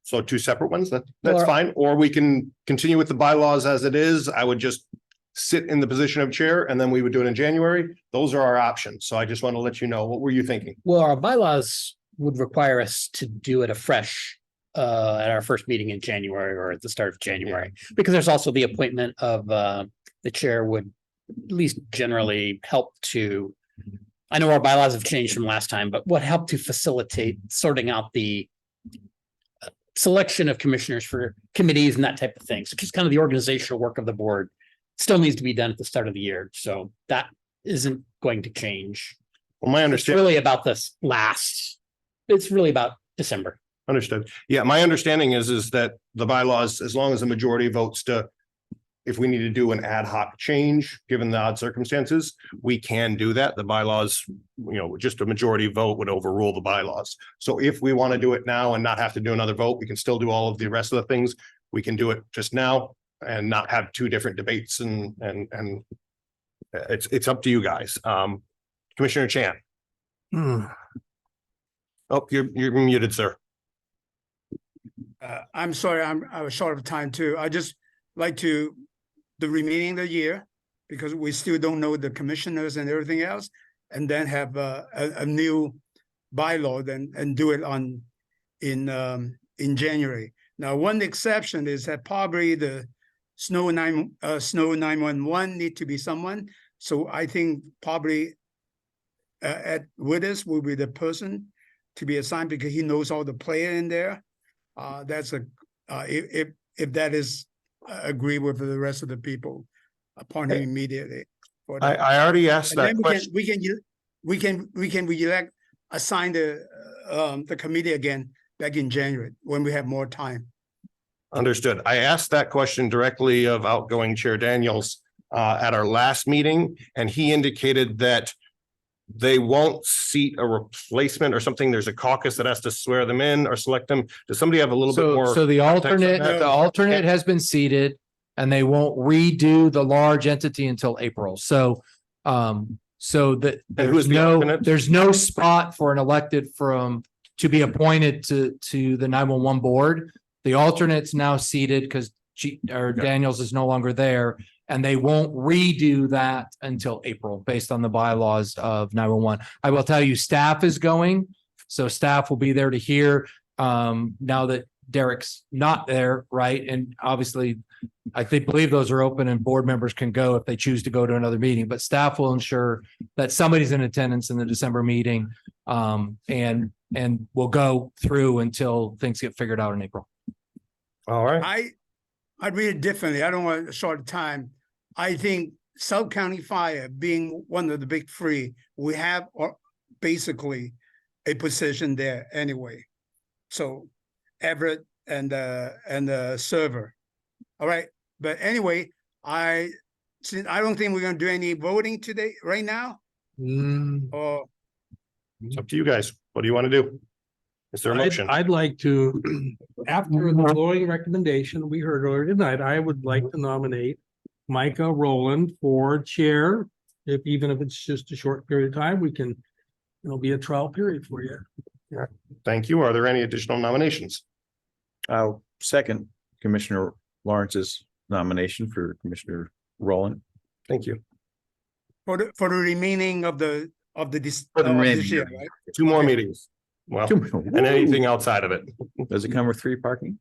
So two separate ones, that's Or- fine, or we can continue with the bylaws as it is. I would just sit in the position of chair and then we would do it in January. Those are our options. So I just want to let you know, what were you thinking? Well, our bylaws would require us to do it afresh at our first meeting in January or at the start of January, because there's also the appointment of the chair would at least generally help to, I know our bylaws have changed from last time, but what helped to facilitate sorting out the selection of commissioners for committees and that type of thing. So just kind of the organizational work of the board still needs to be done at the start of the year. So that isn't going to change. Well, my It's understanding. really about this it's really about December. Understood. Yeah, my understanding is that the bylaws, as long as the majority votes to, if we need to do an ad hoc change, given the odd circumstances, we can do that. The bylaws, just a majority vote would overrule the bylaws. So if we want to do it now and not have to do another vote, we can still do all of the rest of the things. We can do it just now and not have two different debates and it's up to you guys. Commissioner Chan. Oh, you're muted, sir. I'm sorry, I was short of time too. I just like to, the remaining of the year, because we still don't know the commissioners and everything else, and then have a new bylaw then and do it in January. Now, one exception is that probably the Snow 911 need to be someone. So I think probably Ed Wittes will be the person to be assigned because he knows all the player in there. That's if that is agree with the rest of the people, appoint him immediately. I already asked And that then question. we can elect, assign the committee again back in January when we have more time. Understood. I asked that question directly of outgoing Chair Daniels at our last meeting, and he indicated that they won't seat a replacement or something. There's a caucus that has to swear them in or select them. Does somebody have a little bit more? So the context on that? alternate has been seated and they won't redo the large entity until April. So that who's the alternate? there's no spot for an elected to be appointed to the 911 board. The alternate's now seated because Daniels is no longer there. And they won't redo that until April based on the bylaws of 911. I will tell you, staff is going. So staff will be there to hear now that Derek's not there, right? And obviously, believe those are open and board members can go if they choose to go to another meeting, but staff will ensure that somebody's in attendance in the December meeting and we'll go through until things get figured out in April. All right. I read it differently. I don't want a short time. I think South County Fire being one of the big three, we have basically a position there anyway. So Everett and the server. All right. But anyway, since I don't think we're gonna do any voting today, right now. Or It's up to you guys. What do you want to do? Is there a motion? I'd like to, after the following recommendation we heard earlier tonight, I would like to nominate Micah Rowland for chair. Even if it's just a short period of time, we can, be a trial period for you. Yeah. Thank you. Are there any additional nominations? I'll second Commissioner Lawrence's nomination for Commissioner Rowland. Thank you. for the remaining of this remaining year, year. right? Two more meetings. Well, and anything outside of it. Does it come with free parking?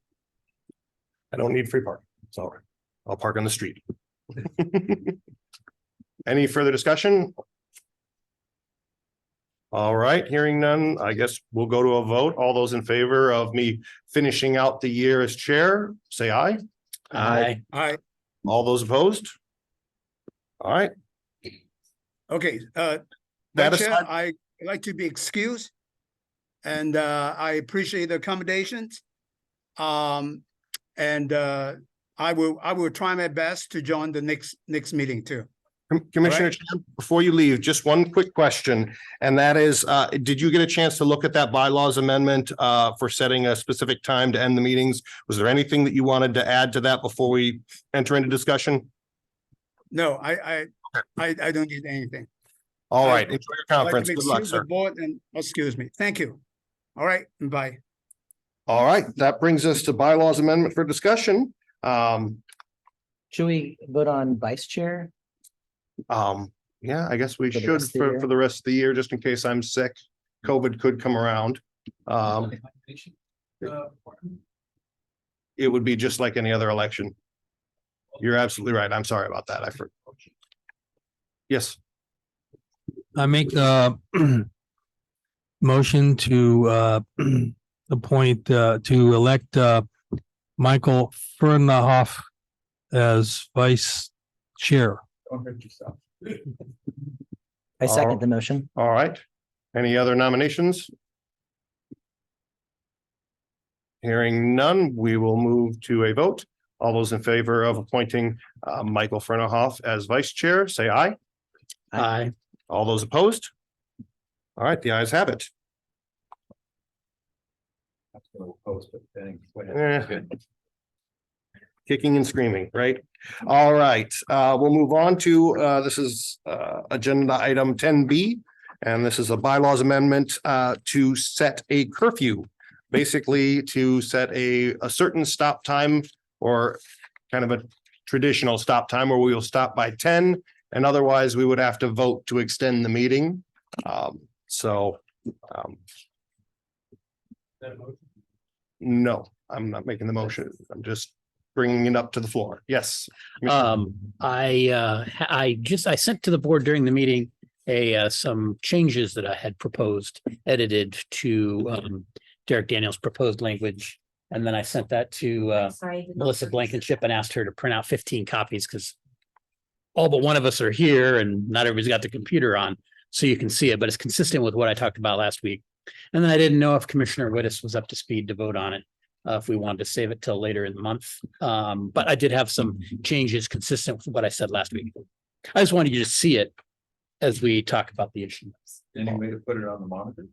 I don't need free parking. It's all right. I'll park on the street. Any further discussion? All right, hearing none, I guess we'll go to a vote. All those in favor of me finishing out the year as chair, say aye. Aye. All right. All those opposed? All right, Okay, That Vice Chair, aside- I like to be excused. And I appreciate the accommodations. And I will try my best to join the next meeting too. Commissioner Right. Chan, before you leave, just one quick question, and that is, did you get a chance to look at that bylaws amendment for setting a specific time to end the meetings? Was there anything that you wanted to add to that before we enter into discussion? No, I don't need anything. All I- right, enjoy your I'd like to conference. be Good luck, excused the sir. board and excuse me. Thank you. All right, bye. All right, that brings us to bylaws amendment for discussion. Should we vote on vice chair? Yeah, I guess we For the should rest of the year? for the rest of the year, just in case I'm sick. COVID could come around. It would be just like any other election. You're absolutely right. I'm sorry about that. I forgot. Yes, I make the motion to appoint to elect Michael Fernhoff as vice chair. I second the motion. all right. Any other nominations? Hearing none, we will move to a vote. All those in favor of appointing Michael Fernhoff as vice chair, say aye. Aye. All those opposed? All right, the ayes have it. Eh. Kicking and screaming, right? All right, we'll move on to, this is agenda item 10B. And this is a bylaws amendment to set a curfew. Basically to set a certain stop time or kind of a traditional stop time where we will stop by 10. And otherwise we would have to vote to extend the meeting. No, I'm not making the motion. I'm just bringing it up to the floor. Yes. I sent to the board during the meeting some changes that I had proposed, edited to Derek Daniels' proposed language. And then I sent that to Sorry. Melissa Blankenship and asked her to print out 15 copies because all but one of us are here and not everybody's got the computer on, so you can see it, but it's consistent with what I talked about last week. And then I didn't know if Commissioner Wittes was up to speed to vote on it, if we wanted to save it till later in the month. But I did have some changes consistent with what I said last week. I just wanted you to see it as we talk about the issue. Any way to put it on the monitor?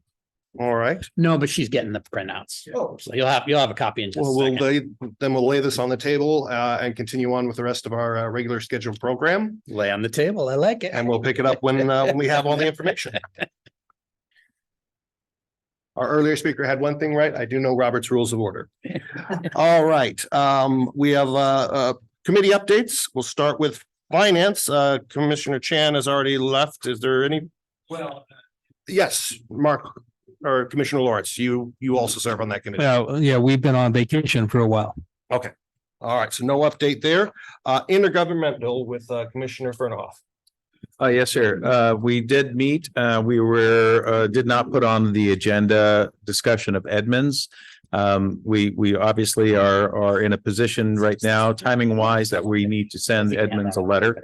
All right. No, but she's getting the printouts. Oh. So you'll have a copy in just a Well, second. we'll lay this on the table and continue on with the rest of our regular scheduled program. Lay on the table. I like it. And we'll pick it up when we have all the information. Our earlier speaker had one thing right. I do know Robert's Rules of Order. All right, we have committee updates. We'll start with Finance. Commissioner Chan has already left. Is there any? Well, Yes, Mark or Commissioner Lawrence, you also serve on that committee. Yeah, we've been on vacation for a while. Okay. All right, so no update there. Intergovernmental with Commissioner Fernhoff. Yes, sir. We did meet. We did not put on the agenda discussion of Edmonds. We obviously are in a position right now, timing wise, that we need to send Edmonds a letter.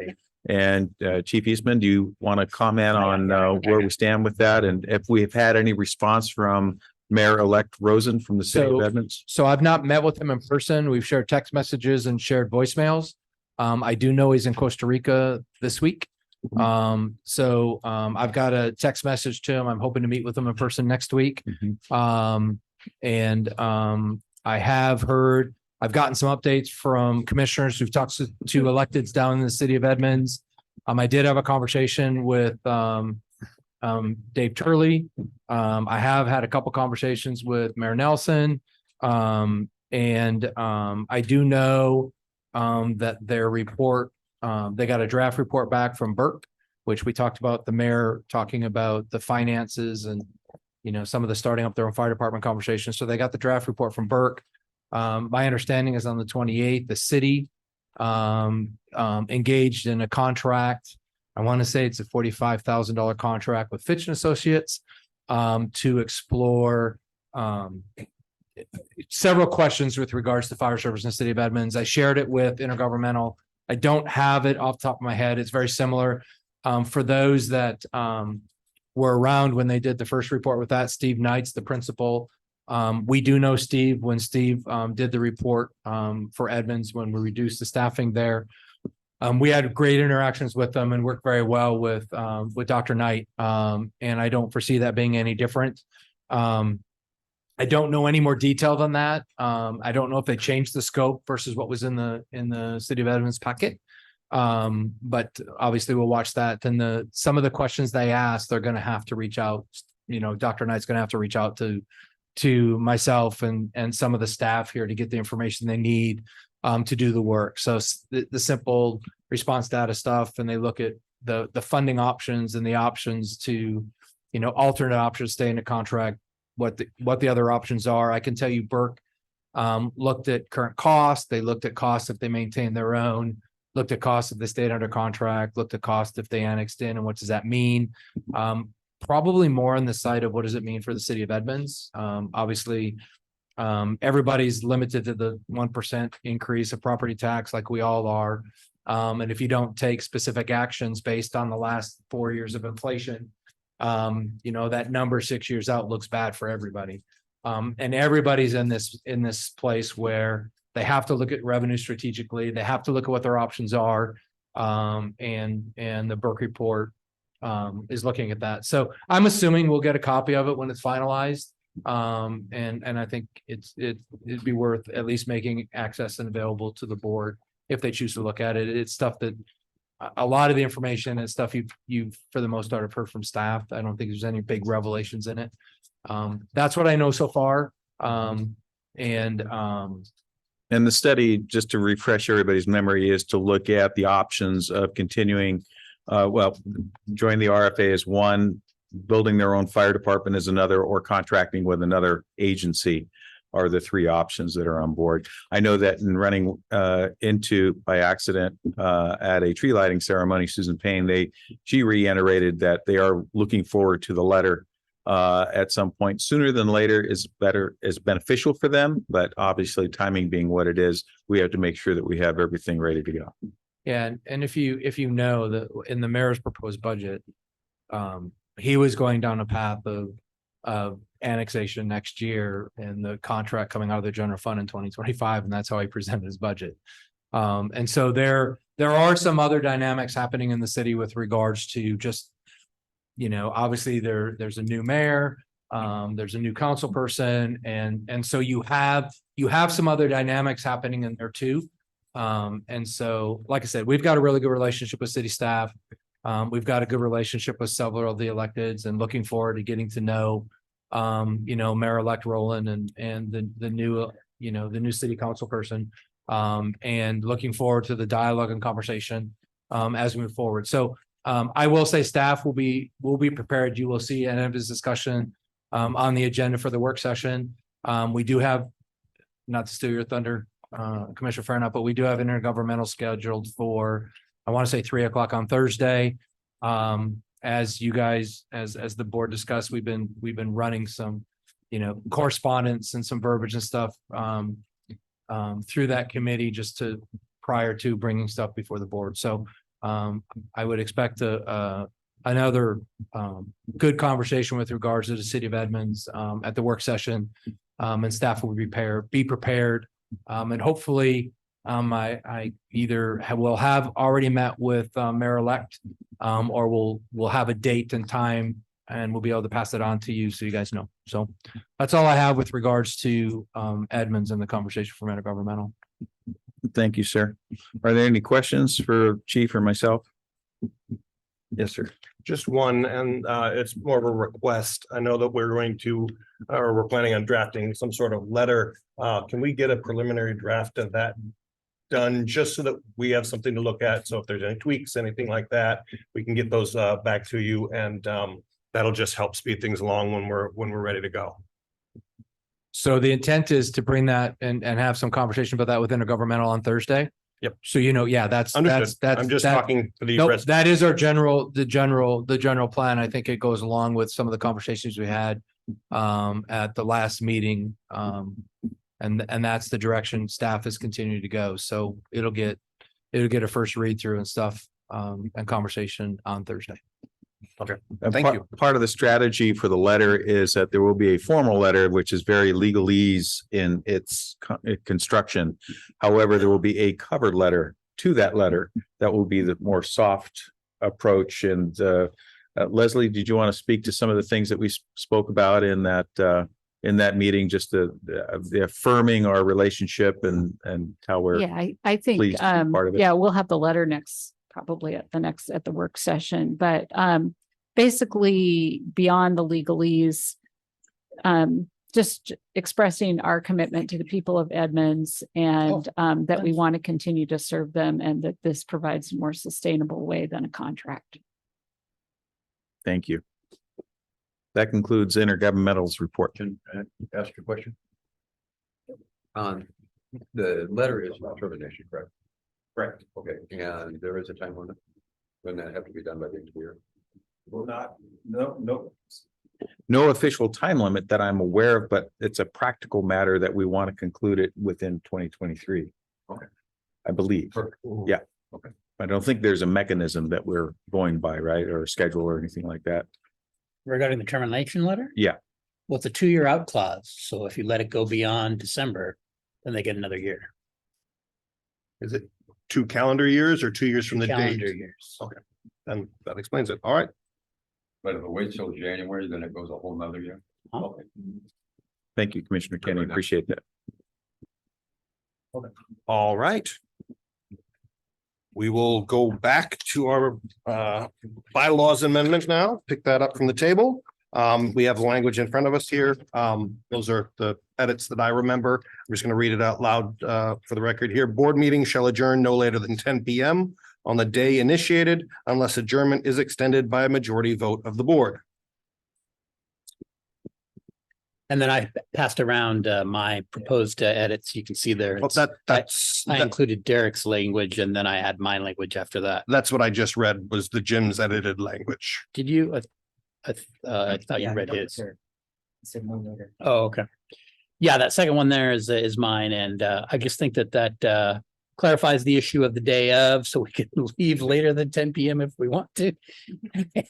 And Chief Eastman, do you want to comment on where we stand with that? And if we've had any response from Mayor-elect Rosen from the city of Edmonds? So I've not met with him in person. We've shared text messages and shared voicemails. I do know he's in Costa Rica this week. I've got a text message to him. I'm hoping to meet with him in person next week. I have heard, I've gotten some updates from commissioners who've talked to electeds down in the city of Edmonds. I did have a conversation with Dave Turley. I have had a couple conversations with Mayor Nelson. I do know that their report, they got a draft report back from Burke, which we talked about, the mayor talking about the finances and, some of the starting up their own fire department conversations. So they got the draft report from Burke. My understanding is on the 28th, the city engaged in a contract. I want to say it's a $45,000 contract with Fitch and Associates to explore several questions with regards to fire service in the city of Edmonds. I shared it with Intergovernmental. I don't have it off the top of my head. It's very similar. For those that were around when they did the first report with that, Steve Knight's the principal. We do know Steve when Steve did the report for Edmonds when we reduced the staffing there. We had great interactions with them and worked very well with Dr. Knight. And I don't foresee that being any different. I don't know any more detail than that. I don't know if they changed the scope versus what was in the City of Edmonds packet. But obviously we'll watch that. Then some of the questions they ask, they're going to have to reach out. Dr. Knight's going to have to reach out to myself and some of the staff here to get the information they need to do the work. So the simple response data stuff, and they look at the funding options and the options to, alternate options, stay in a contract, what the other options are. I can tell you Burke looked at current costs. They looked at costs if they maintain their own, looked at costs if they stayed under contract, looked at cost if they annexed in, and what does that mean? Probably more on the side of what does it mean for the city of Edmonds? Obviously, everybody's limited to the 1% increase of property tax like we all are. And if you don't take specific actions based on the last 4 years of inflation, that number 6 years out looks bad for everybody. And everybody's in this place where they have to look at revenue strategically. They have to look at what their options are. And the Burke report is looking at that. So I'm assuming we'll get a copy of it when it's finalized. And I think it'd be worth at least making access and available to the board if they choose to look at it. It's stuff that a lot of the information and stuff you've for the most part have heard from staff. I don't think there's any big revelations in it. That's what I know so far. And the study, just to refresh everybody's memory, is to look at the options of continuing, join the RFA as one, building their own fire department as another, or contracting with another agency are the three options that are on board. I know that in running into by accident at a tree lighting ceremony, Susan Payne, she reiterated that they are looking forward to the letter at some point. Sooner than later is beneficial for them, but obviously timing being what it is, we have to make sure that we have everything ready to go. Yeah, and if you know that in the mayor's proposed budget, he was going down a path of annexation next year and the contract coming out of the general fund in 2025, and that's how he presented his budget. And so there are some other dynamics happening in the city with regards to just, obviously there's a new mayor, there's a new council person, and so you have some other dynamics happening in there too. And so, like I said, we've got a really good relationship with city staff. We've got a good relationship with several of the electeds, and looking forward to getting to know, Mayor-elect Rowland and the new city council person, and looking forward to the dialogue and conversation as we move forward. So I will say staff will be prepared. You will see an end of this discussion on the agenda for the work session. We do have, not to steal your thunder, Commissioner Farnow, but we do have intergovernmental scheduled for, I want to say 3:00 on Thursday. As you guys, as the board discussed, we've been running some, correspondence and some verbiage and stuff through that committee just prior to bringing stuff before the board. So I would expect another good conversation with regards to the city of Edmonds at the work session, and staff will be prepared. And hopefully I either will have already met with mayor-elect, or we'll have a date and time, and we'll be able to pass it on to you so you guys know. So that's all I have with regards to Edmonds and the conversation for intergovernmental. Thank you, sir. Are there any questions for Chief or myself? Yes, sir. Just one, and it's more of a request. I know that we're planning on drafting some sort of letter. Can we get a preliminary draft of that done, just so that we have something to look at? So if there's any tweaks, anything like that, we can get those back to you, and that'll just help speed things along when we're ready to go. So the intent is to bring that and have some conversation about that with intergovernmental on Thursday. Yep. So that's Understood. I'm just talking for the rest. That is our the general plan. I think it goes along with some of the conversations we had at the last meeting. And that's the direction staff is continuing to go. So it'll get a first read through and stuff and conversation on Thursday. And Thank you. Part of the strategy for the letter is that there will be a formal letter, which is very legalese in its construction. However, there will be a cover letter to that letter that will be the more soft approach. And Leslie, did you want to speak to some of the things that we spoke about in that meeting, just the affirming our relationship and how we're Yeah, I think, pleased to be part of it? yeah, we'll have the letter probably at the work session, but basically beyond the legalese, just expressing our commitment to the people of Edmonds and that we want to continue to serve them and that this provides a more sustainable way than a contract. Thank you. That concludes intergovernmental's report. Can I ask you a question? The letter is about termination, correct? Correct. Okay, and there is a time limit when that have to be done by the end of the year? No official time limit that I'm aware of, but it's a practical matter that we want to conclude it within 2023. Okay. I believe. Perfect. Yeah. Okay. I don't think there's a mechanism that we're going by, right? Or a schedule or anything like that. Regarding the termination letter? Yeah. Well, it's a 2-year out clause. So if you let it go beyond December, then they get another year. Is it 2 calendar years or 2 years from the date? Calendar years. Okay, then that explains it. All right. But if it waits till January, then it goes a whole nother year. Okay. Thank you, Commissioner Kenny. Appreciate that. All right. We will go back to our bylaws amendment now, pick that up from the table. We have language in front of us here. Those are the edits that I remember. I'm just going to read it out loud for the record here. Board meeting shall adjourn no later than 10 p.m. on the day initiated unless adjournment is extended by a majority vote of the board. And then I passed around my proposed edits. You can see there. Well, I included Derek's language and then I add my language after that. That's what I just read was the Jim's edited language. Did you? I thought you read his. Oh, okay. Yeah, that second one there is mine. And I just think that clarifies the issue of the day of, so we can leave later than 10 p.m. if we want to.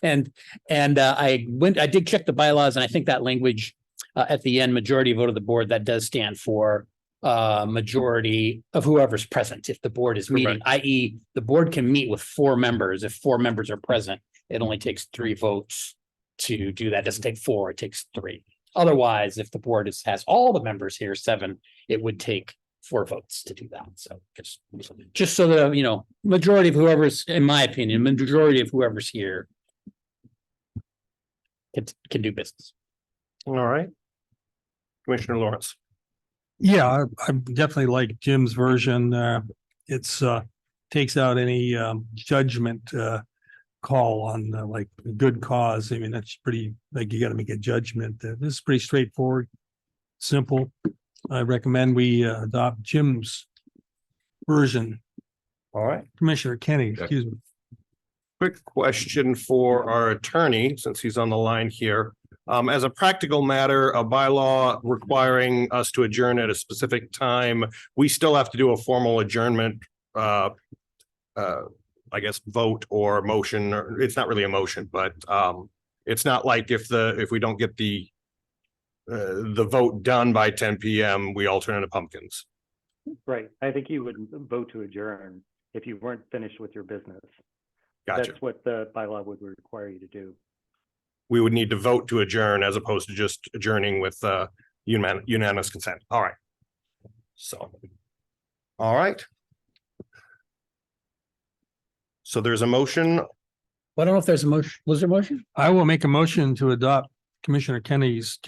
and I did check the bylaws and I think that language at the end, majority vote of the board, that does stand for majority of whoever's present. If the board is meeting, i.e. the board can meet with 4 members. If 4 members are present, it only takes 3 votes to do that. It doesn't take 4, it takes 3. Otherwise, if the board has all the members here, 7, it would take 4 votes to do that. So just so that, majority of whoever's, in my opinion, majority of whoever's here can do business. All right. Commissioner Lawrence. Yeah, I definitely like Jim's version. It's takes out any judgment call on like a good cause. I mean, that's pretty, like, you got to make a judgment. This is pretty straightforward, simple. I recommend we adopt Jim's version. All right. Commissioner Kenny, excuse me. Quick question for our attorney, since he's on the line here. As a practical matter, a bylaw requiring us to adjourn at a specific time, we still have to do a formal adjournment, I guess, vote or motion, or it's not really a motion, but it's not like if we don't get the vote done by 10 p.m., we all turn into pumpkins. Right. I think you would vote to adjourn if you weren't finished with your business. Gotcha. That's what the bylaw would require you to do. We would need to vote to adjourn as opposed to just adjourning with unanimous consent. All right. So, all right. So there's a motion. Well, I don't know if there's a motion. Was there a motion? I will make a motion to adopt Commissioner Kenny's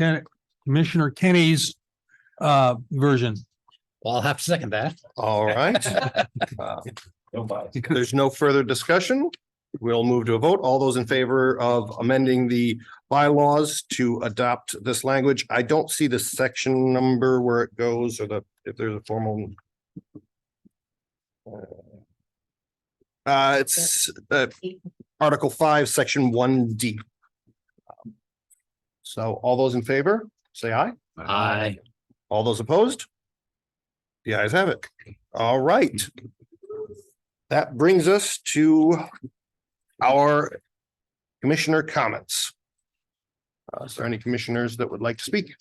version. Well, I'll have to second that. All right. There's no further discussion. We'll move to a vote. All those in favor of amending the bylaws to adopt this language. I don't see the section number where it goes, or if there's a formal. It's Article 5, Section 1D. So all those in favor, say aye. Aye. All those opposed? The ayes have it. All right. That brings us to our commissioner comments. Is there any commissioners that would like to speak?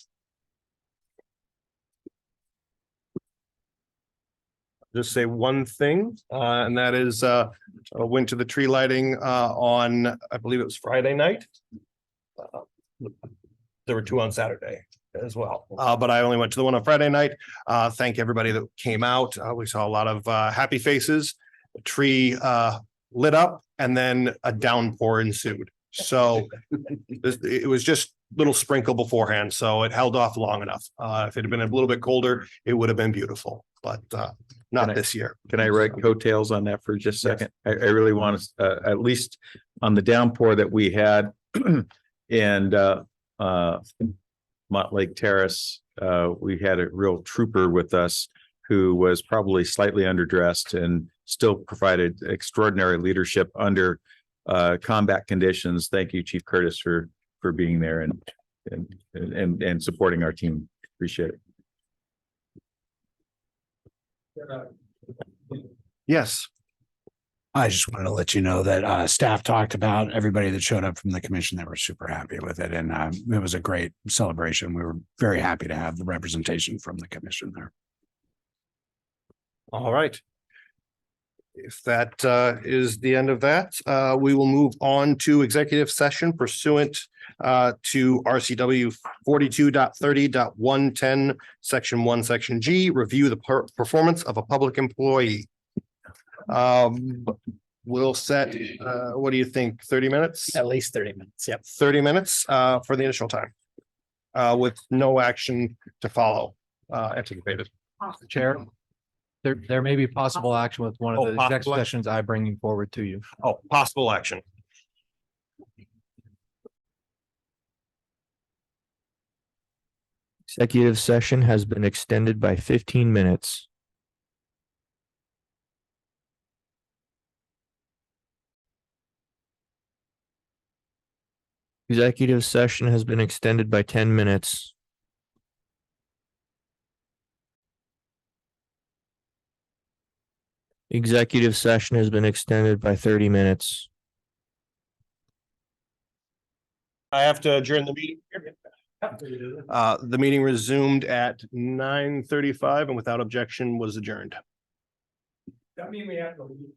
Just say one thing, and that is, I went to the tree lighting, on, I believe it was Friday night. There were two on Saturday as well, but I only went to the one on Friday night. Thank everybody that came out. We saw a lot of, happy faces. The tree, lit up and then a downpour ensued. So it was just little sprinkle beforehand, so it held off long enough. If it had been a little bit colder, it would have been beautiful, but not this year. Can I write coattails on that for just a second? I really want to, at least on the downpour that we had and Mott Lake Terrace, we had a real trooper with us who was probably slightly underdressed and still provided extraordinary leadership under combat conditions. Thank you, Chief Curtis, for being there and supporting our team. Appreciate it. Yes. I just wanted to let you know that staff talked about everybody that showed up from the commission. They were super happy with it, and it was a great celebration. We were very happy to have the representation from the commission there. All right. If that is the end of that, we will move on to executive session pursuant to RCW 42.30.110, section 1, section G, review the performance of a public employee. We'll set, what do you think, 30 minutes? At least 30 minutes, yep. 30 minutes for the initial time, with no action to follow anticipated. Chair, there may be possible action with one of the exec possible sessions I bringing forward to you. Oh, possible action. Executive session has been extended by 15 minutes. Executive session has been extended by 10 minutes. Executive session has been extended by 30 minutes. I have to adjourn the meeting. The meeting resumed at 9:35 and without objection was adjourned. That mean we have to leave?